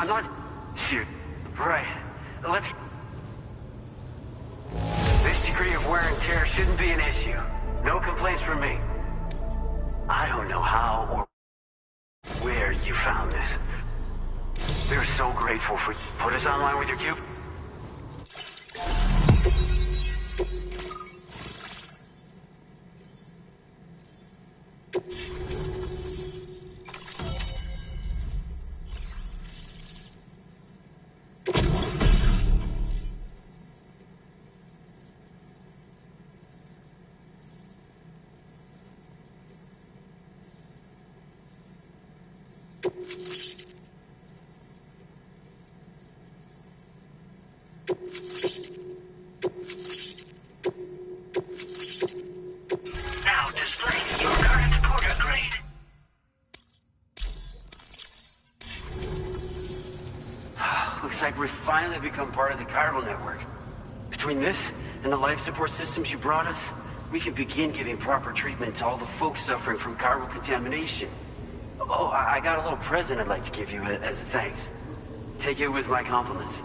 I'm not... Shoot. Right. Let's... This degree of wear and tear shouldn't be an issue. No complaints from me. I don't know how or where you found this. We're so grateful for... Put us online with your cube? Now displaying your current porter grade. Looks like we've finally become part of the chiral network. Between this and the life support systems you brought us, we can begin giving proper treatment to all the folks suffering from chiral contamination. Oh, I got a little present I'd like to give you as a thanks. Take it with my compliments.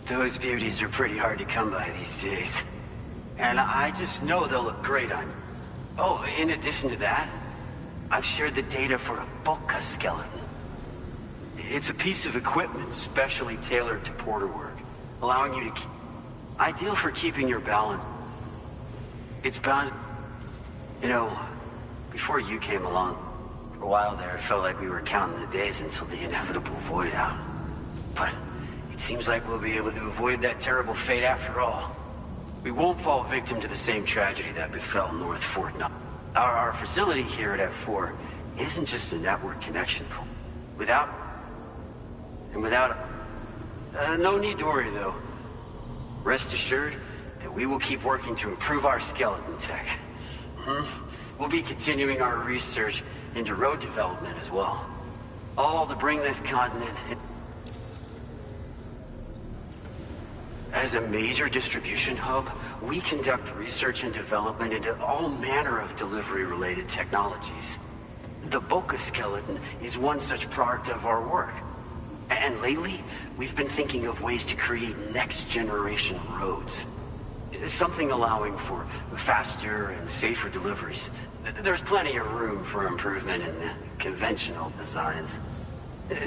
Those beauties are pretty hard to come by these days. And I just know they'll look great on you. Oh, in addition to that, I've shared the data for a Boca skeleton. It's a piece of equipment specially tailored to porter work, allowing you to ideal for keeping your balance. It's bound... You know, before you came along, for a while there, it felt like we were counting the days until the inevitable void out. But it seems like we'll be able to avoid that terrible fate after all. We won't fall victim to the same tragedy that befell North Fort Knox. Our facility here at F4 isn't just a network connection. Without... no need to worry, though. Rest assured that we will keep working to improve our skeleton tech. We'll be continuing our research into road development as well. All to bring this continent... As a major distribution hub, we conduct research and development into all manner of delivery-related technologies. The Boca skeleton is one such product of our work. And lately, we've been thinking of ways to create next-generation roads. Something allowing for faster and safer deliveries. There's plenty of room for improvement in the conventional designs.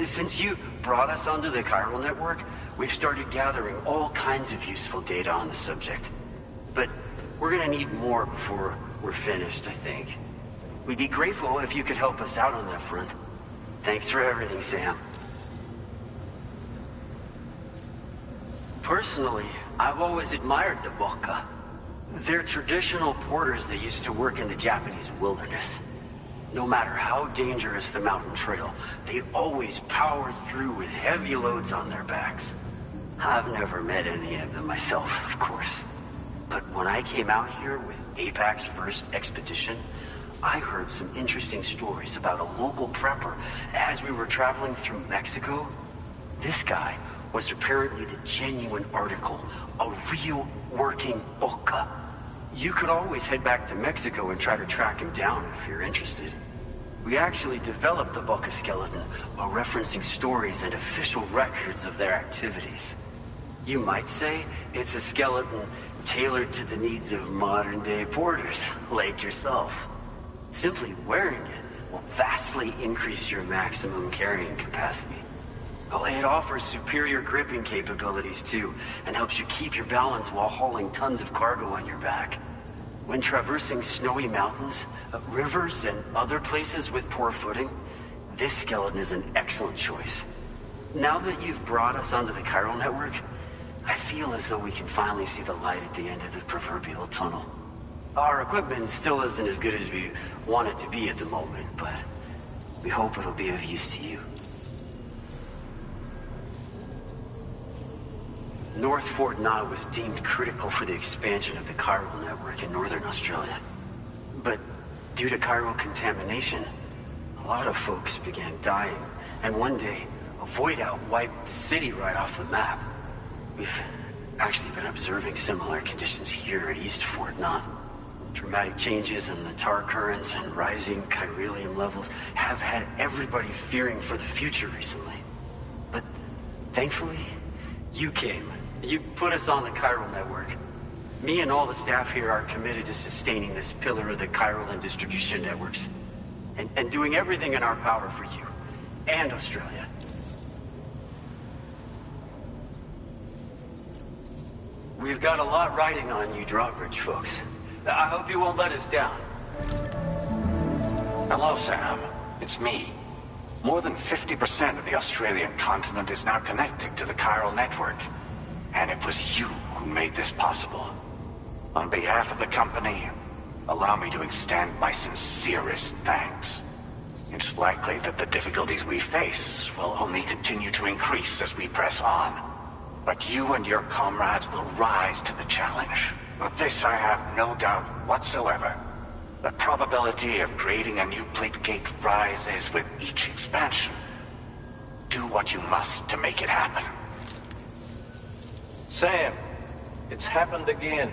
Since you brought us onto the chiral network, we've started gathering all kinds of useful data on the subject. But we're gonna need more before we're finished, I think. We'd be grateful if you could help us out on that front. Thanks for everything, Sam. Personally, I've always admired the Boca. They're traditional porters that used to work in the Japanese wilderness. No matter how dangerous the mountain trail, they always power through with heavy loads on their backs. I've never met any of them myself, of course. But when I came out here with APAC's first expedition, I heard some interesting stories about a local prepper as we were traveling through Mexico. This guy was apparently the genuine article, a real working Boca. You could always head back to Mexico and try to track him down if you're interested. We actually developed the Boca skeleton while referencing stories and official records of their activities. You might say it's a skeleton tailored to the needs of modern-day porters, like yourself. Simply wearing it will vastly increase your maximum carrying capacity. Oh, it offers superior gripping capabilities too, and helps you keep your balance while hauling tons of cargo on your back. When traversing snowy mountains, rivers, and other places with poor footing, this skeleton is an excellent choice. Now that you've brought us onto the chiral network, I feel as though we can finally see the light at the end of the proverbial tunnel. Our equipment still isn't as good as we want it to be at the moment, but we hope it'll be of use to you. North Fort Knox was deemed critical for the expansion of the chiral network in northern Australia. But due to chiral contamination, a lot of folks began dying, and one day, a void out wiped the city right off the map. We've actually been observing similar conditions here at East Fort Knox. Dramatic changes in the tar currents and rising chiralium levels have had everybody fearing for the future recently. But Thankfully, you came. You put us on the chiral network. Me and all the staff here are committed to sustaining this pillar of the chiral and distribution networks. And doing everything in our power for you. And Australia. We've got a lot riding on you drawbridge folks. I hope you won't let us down. Hello, Sam. It's me. More than 50% of the Australian continent is now connected to the chiral network. And it was you who made this possible. On behalf of the company, allow me to extend my sincerest thanks. It's likely that the difficulties we face will only continue to increase as we press on. But you and your comrades will rise to the challenge. Of this I have no doubt whatsoever. The probability of creating a new plate gate rises with each expansion. Do what you must to make it happen. Sam, it's happened again.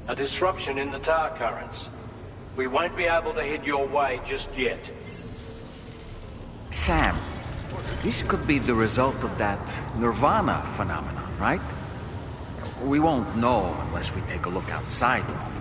A disruption in the tar currents. We won't be able to head your way just yet. Sam, this could be the result of that Nirvana phenomenon, right? We won't know unless we take a look outside, though.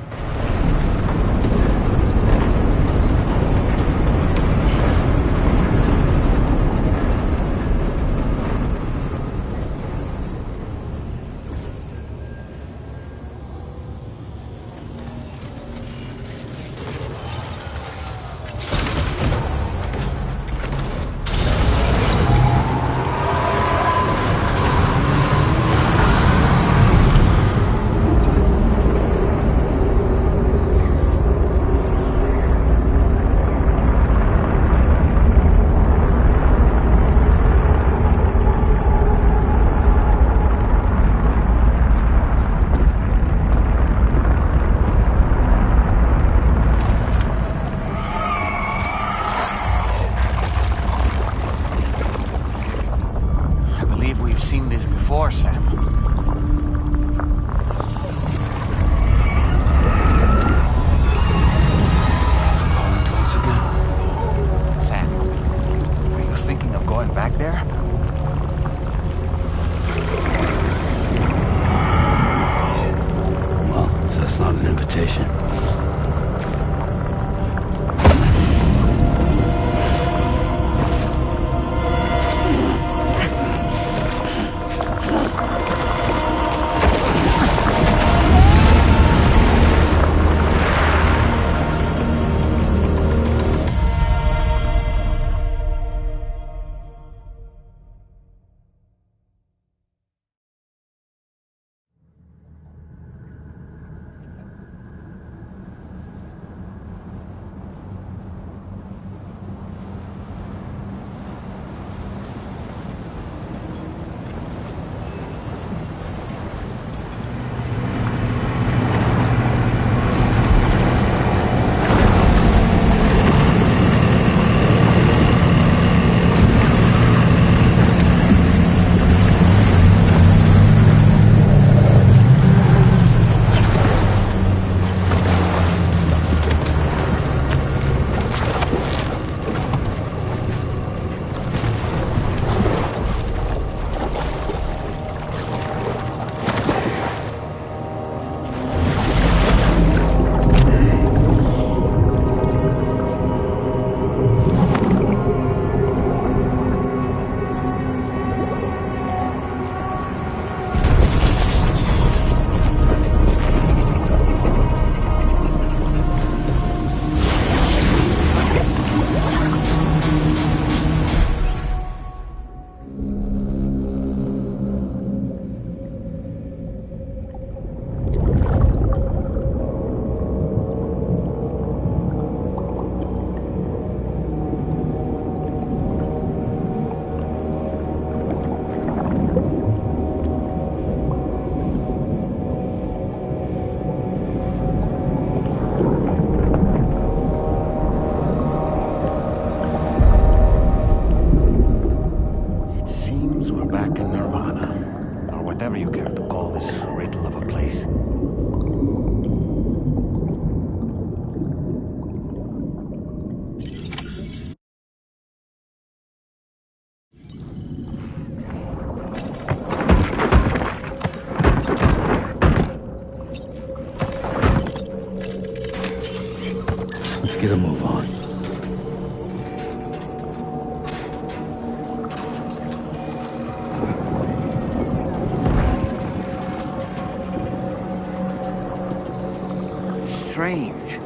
strange.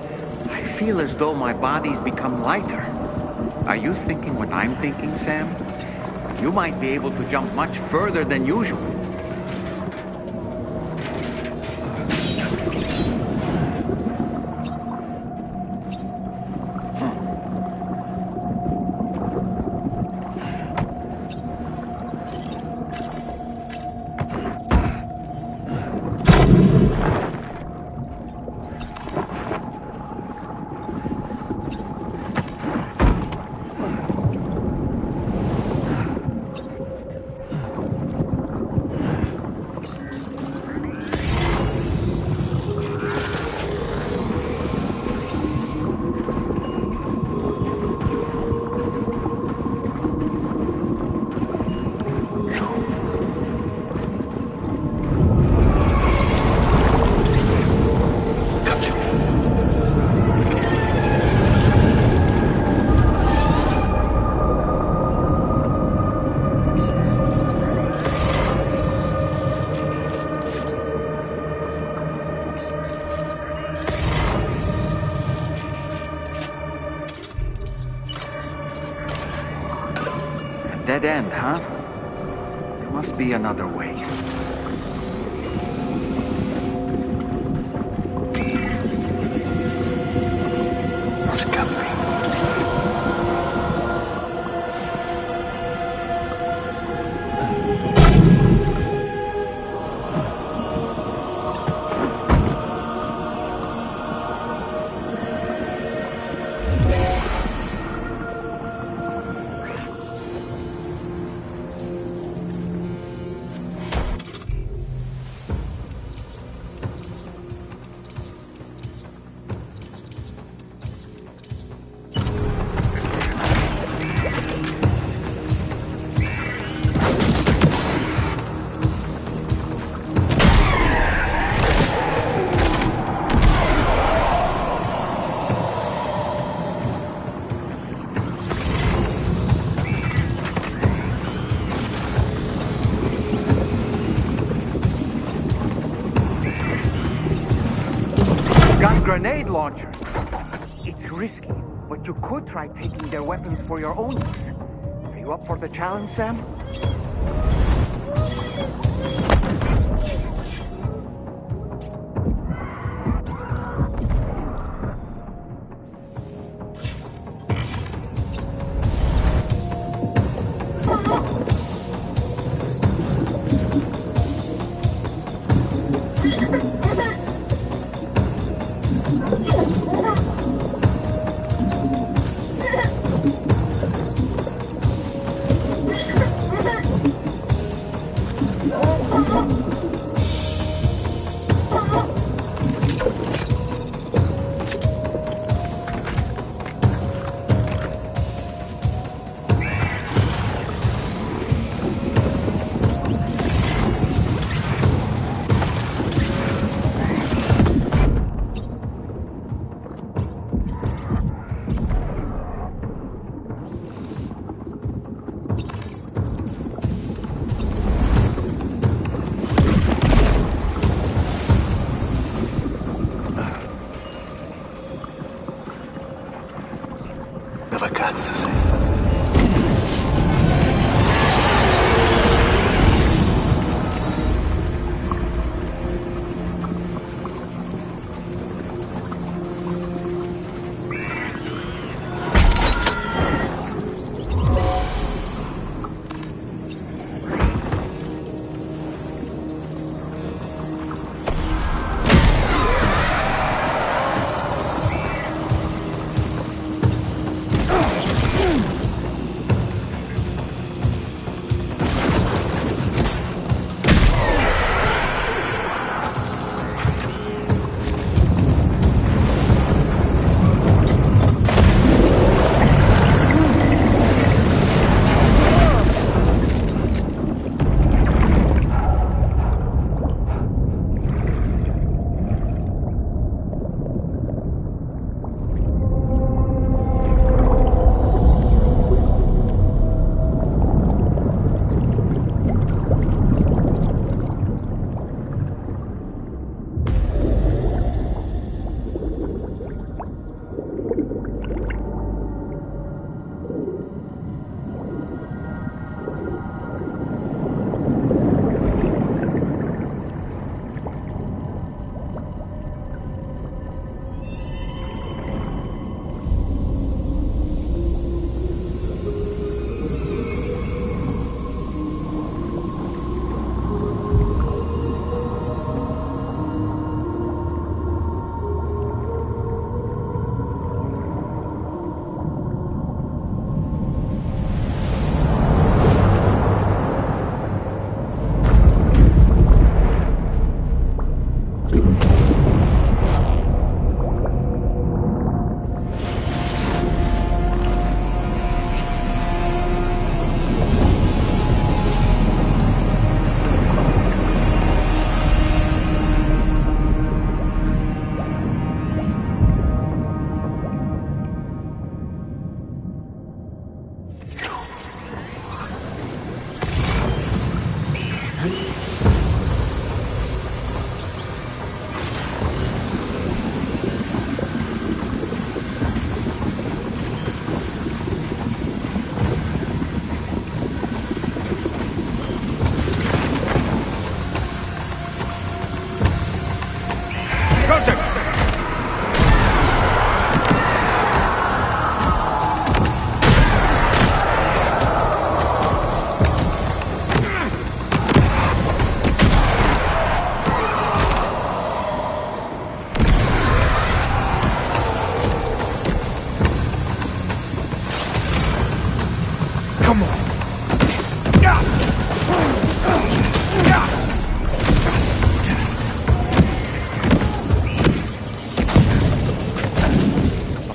I feel as though my body's become lighter. Are you thinking what I'm thinking, Sam? You might be able to jump much further than usual. Dead end, huh? There must be another way. What's coming? Grenade launcher. It's risky, but you could try taking their weapons for your own use. Are you up for the challenge, Sam?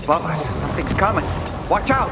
above us. Something's coming. Watch out!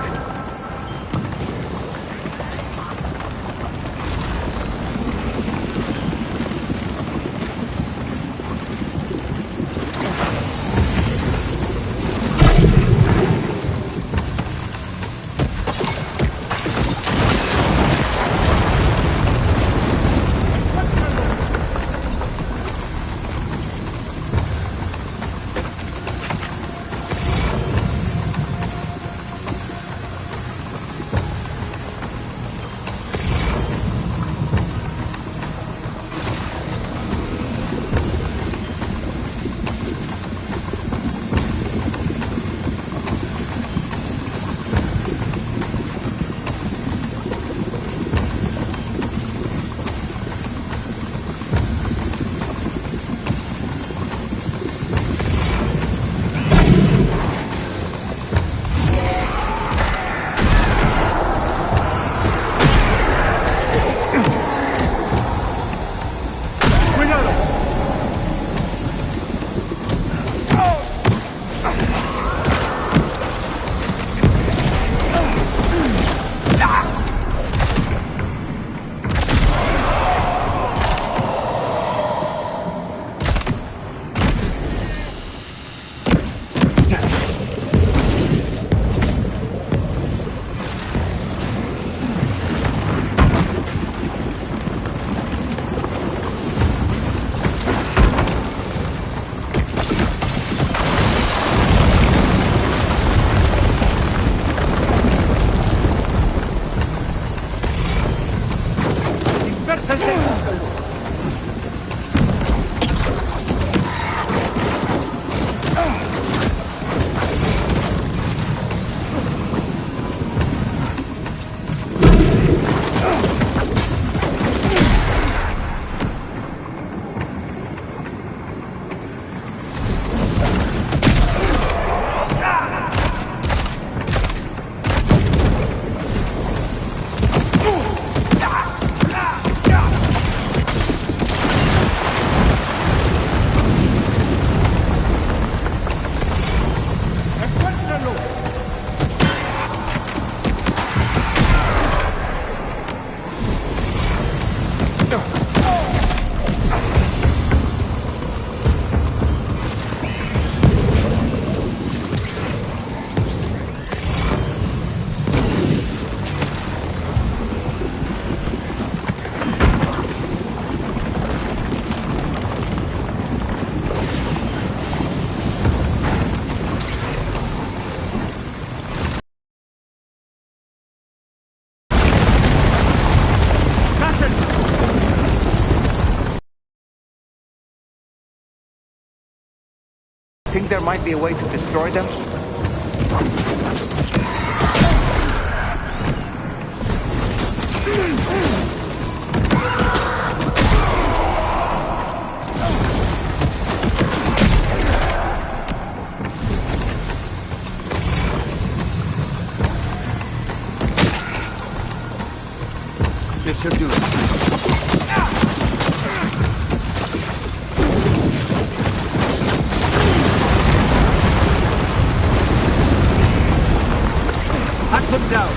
Think there might be a way to destroy them? This should do it. Hunt them down.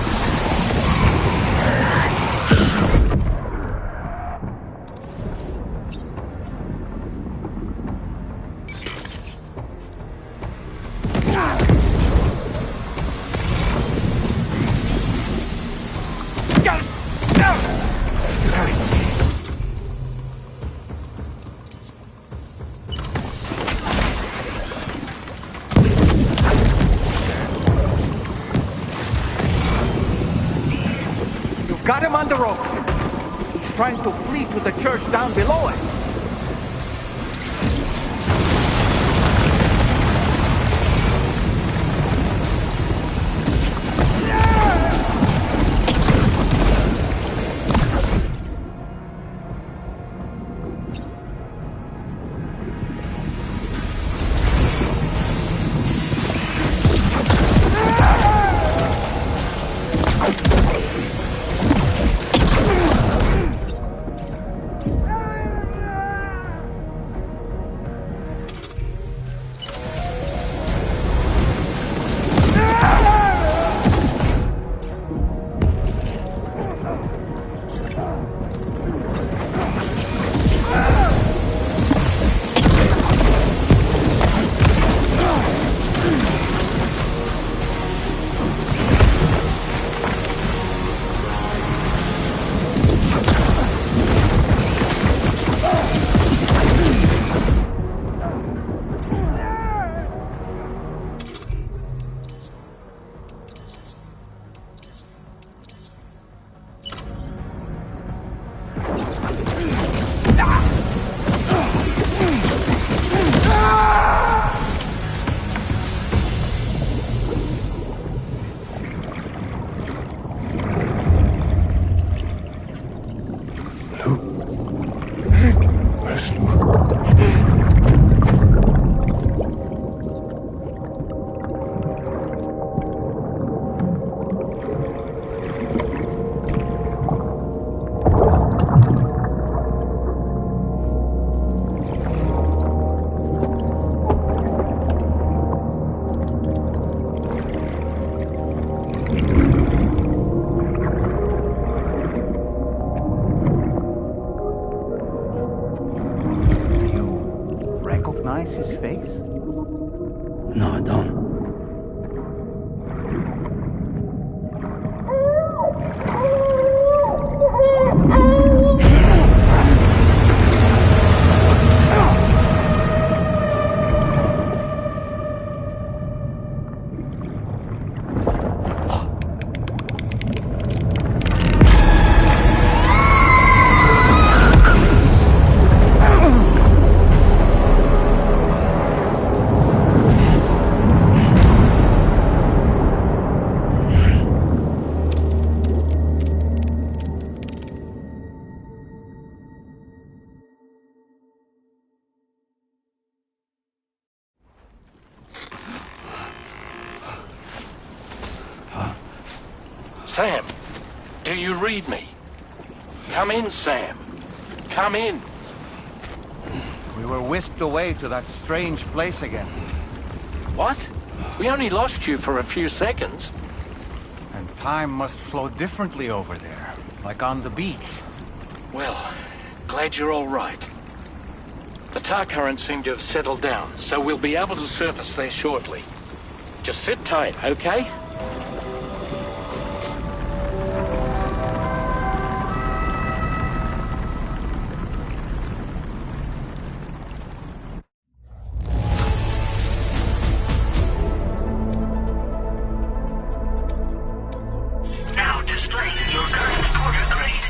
Got him on the ropes. He's trying to flee to the church down below us. recognize his face? No, I don't. Sam, do you read me? Come in, Sam. Come in. We were whisked away to that strange place again. What? We only lost you for a few seconds. And time must flow differently over there, like on the beach. Well, glad you're all right. The tar currents seem to have settled down, so we'll be able to surface there shortly. Just sit tight, okay? Now display your current porter grade.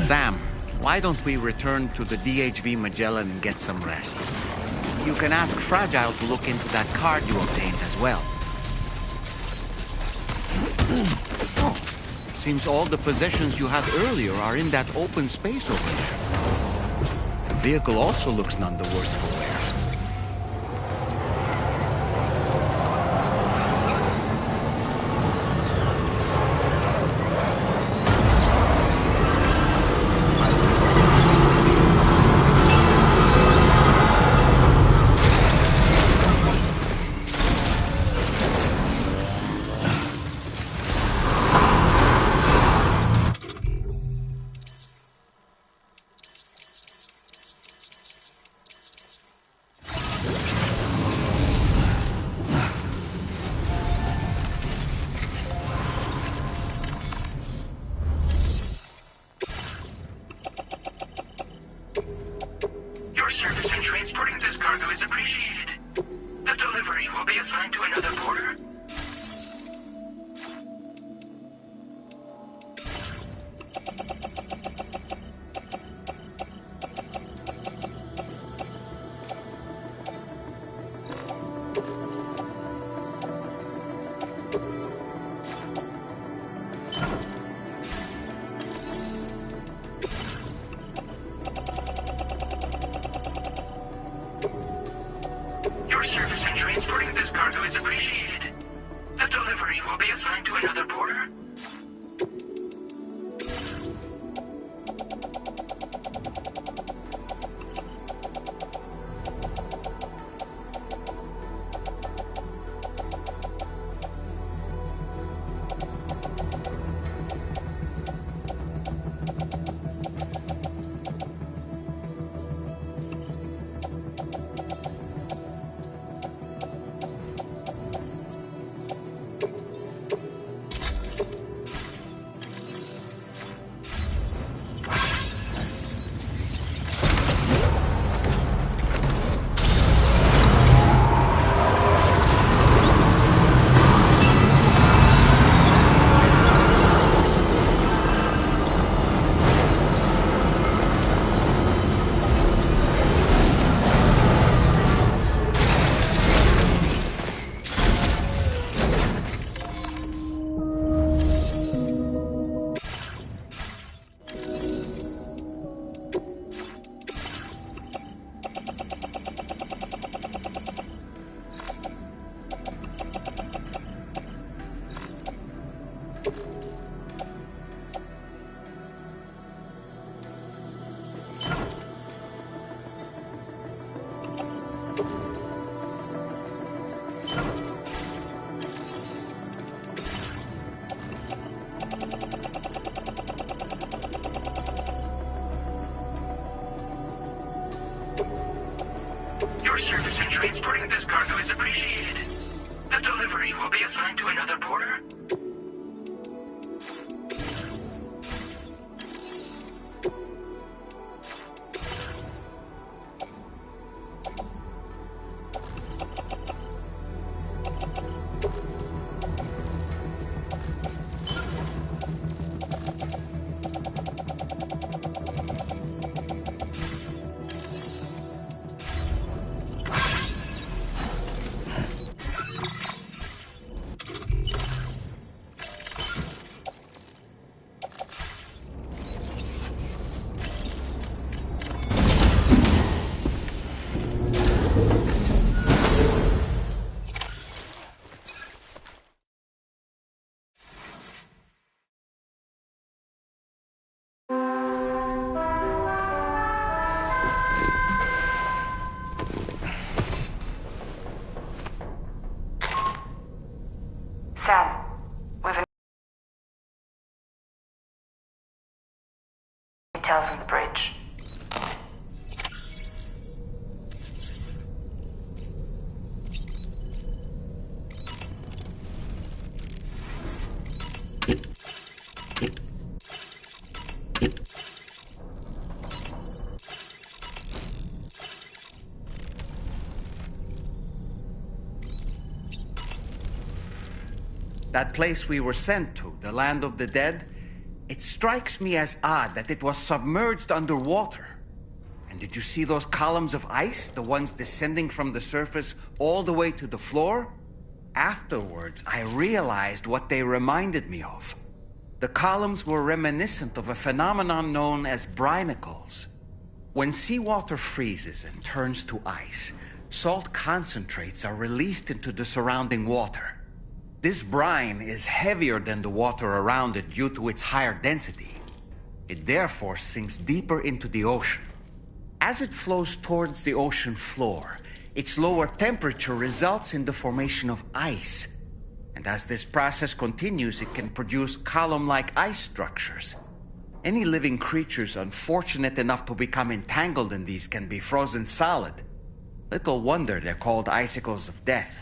Sam, why don't we return to the DHV Magellan and get some rest? You can ask Fragile to look into that card you obtained as well. Seems all the possessions you had earlier are in that open space over there. The vehicle also looks none the worse for wear. Your service in transporting this cargo is appreciated. The delivery will be assigned to another porter. Your service in transporting this cargo is appreciated. The delivery will be assigned to another porter. Your service in transporting this cargo is appreciated. The delivery will be assigned to another porter. Sam, we've details on the bridge. That place we were sent to, the land of the dead, it strikes me as odd that it was submerged underwater. And did you see those columns of ice, the ones descending from the surface all the way to the floor? Afterwards, I realized what they reminded me of. The columns were reminiscent of a phenomenon known as brinicles. When seawater freezes and turns to ice, salt concentrates are released into the surrounding water. This brine is heavier than the water around it due to its higher density. It therefore sinks deeper into the ocean. As it flows towards the ocean floor, its lower temperature results in the formation of ice. And as this process continues, it can produce column-like ice structures. Any living creatures unfortunate enough to become entangled in these can be frozen solid. Little wonder they're called icicles of death.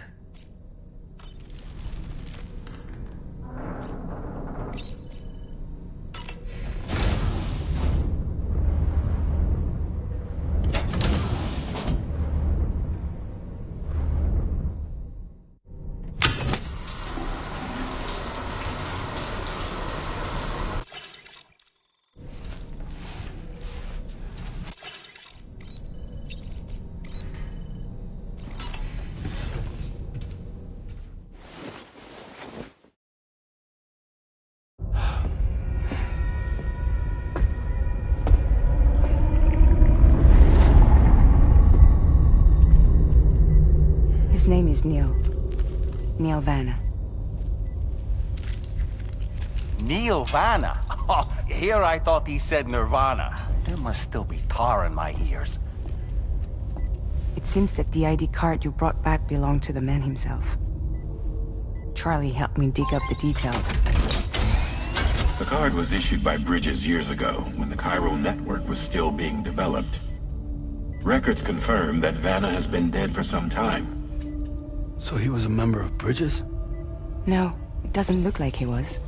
His name is Neil. Neil Vanna. Neil Vanna? Oh, here I thought he said Nirvana. There must still be tar in my ears. It seems that the ID card you brought back belonged to the man himself. Charlie helped me dig up the details. The card was issued by Bridges years ago, when the chiral network was still being developed. Records confirm that Vanna has been dead for some time. So he was a member of Bridges? No, it doesn't look like he was.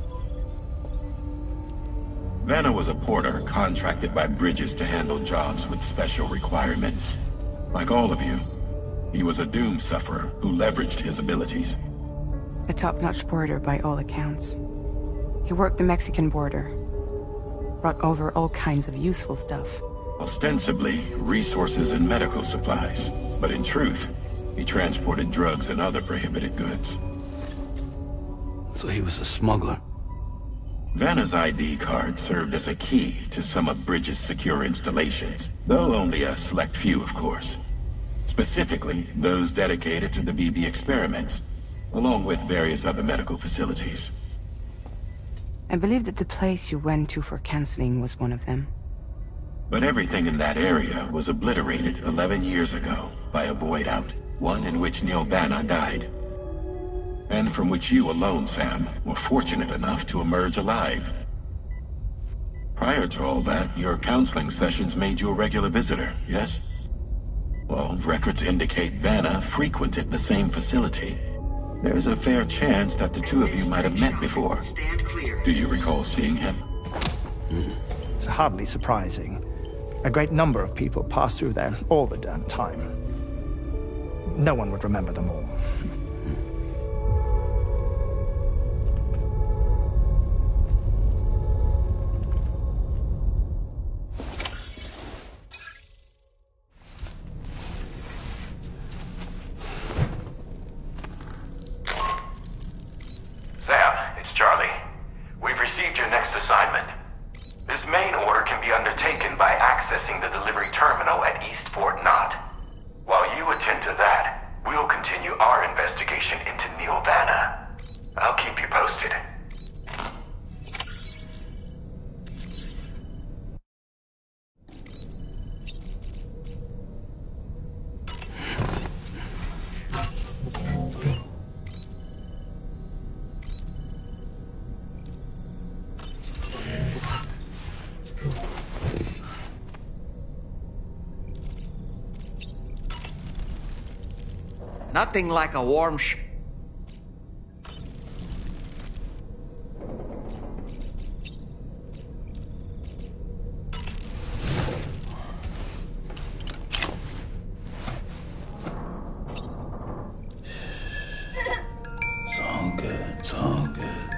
Vanna was a porter contracted by Bridges to handle jobs with special requirements. Like all of you, he was a doom sufferer who leveraged his abilities. A top-notch porter by all accounts. He worked the Mexican border. Brought over all kinds of useful stuff. Ostensibly, resources and medical supplies. But in truth, he transported drugs and other prohibited goods. So he was a smuggler. Vanna's ID card served as a key to some of Bridges' secure installations, though only a select few, of course. Specifically, those dedicated to the BB experiments, along with various other medical facilities. I believe that the place you went to for counseling was one of them. But everything in that area was obliterated 11 years ago by a void out, one in which Neil Vanna died. And from which you alone, Sam, were fortunate enough to emerge alive. Prior to all that, your counseling sessions made you a regular visitor, yes? Well, records indicate Vanna frequented the same facility. There's a fair chance that the two of you might have met before. Do you recall seeing him? It's hardly surprising. A great number of people pass through there all the damn time. No one would remember them all. Sam, it's Charlie. We've received your next assignment. This main order can be undertaken by accessing the delivery terminal at East Fort Knott. While you attend to that, we'll continue our investigation into Neil Vanna. I'll keep you posted. Nothing like a warm It's all good. It's all good.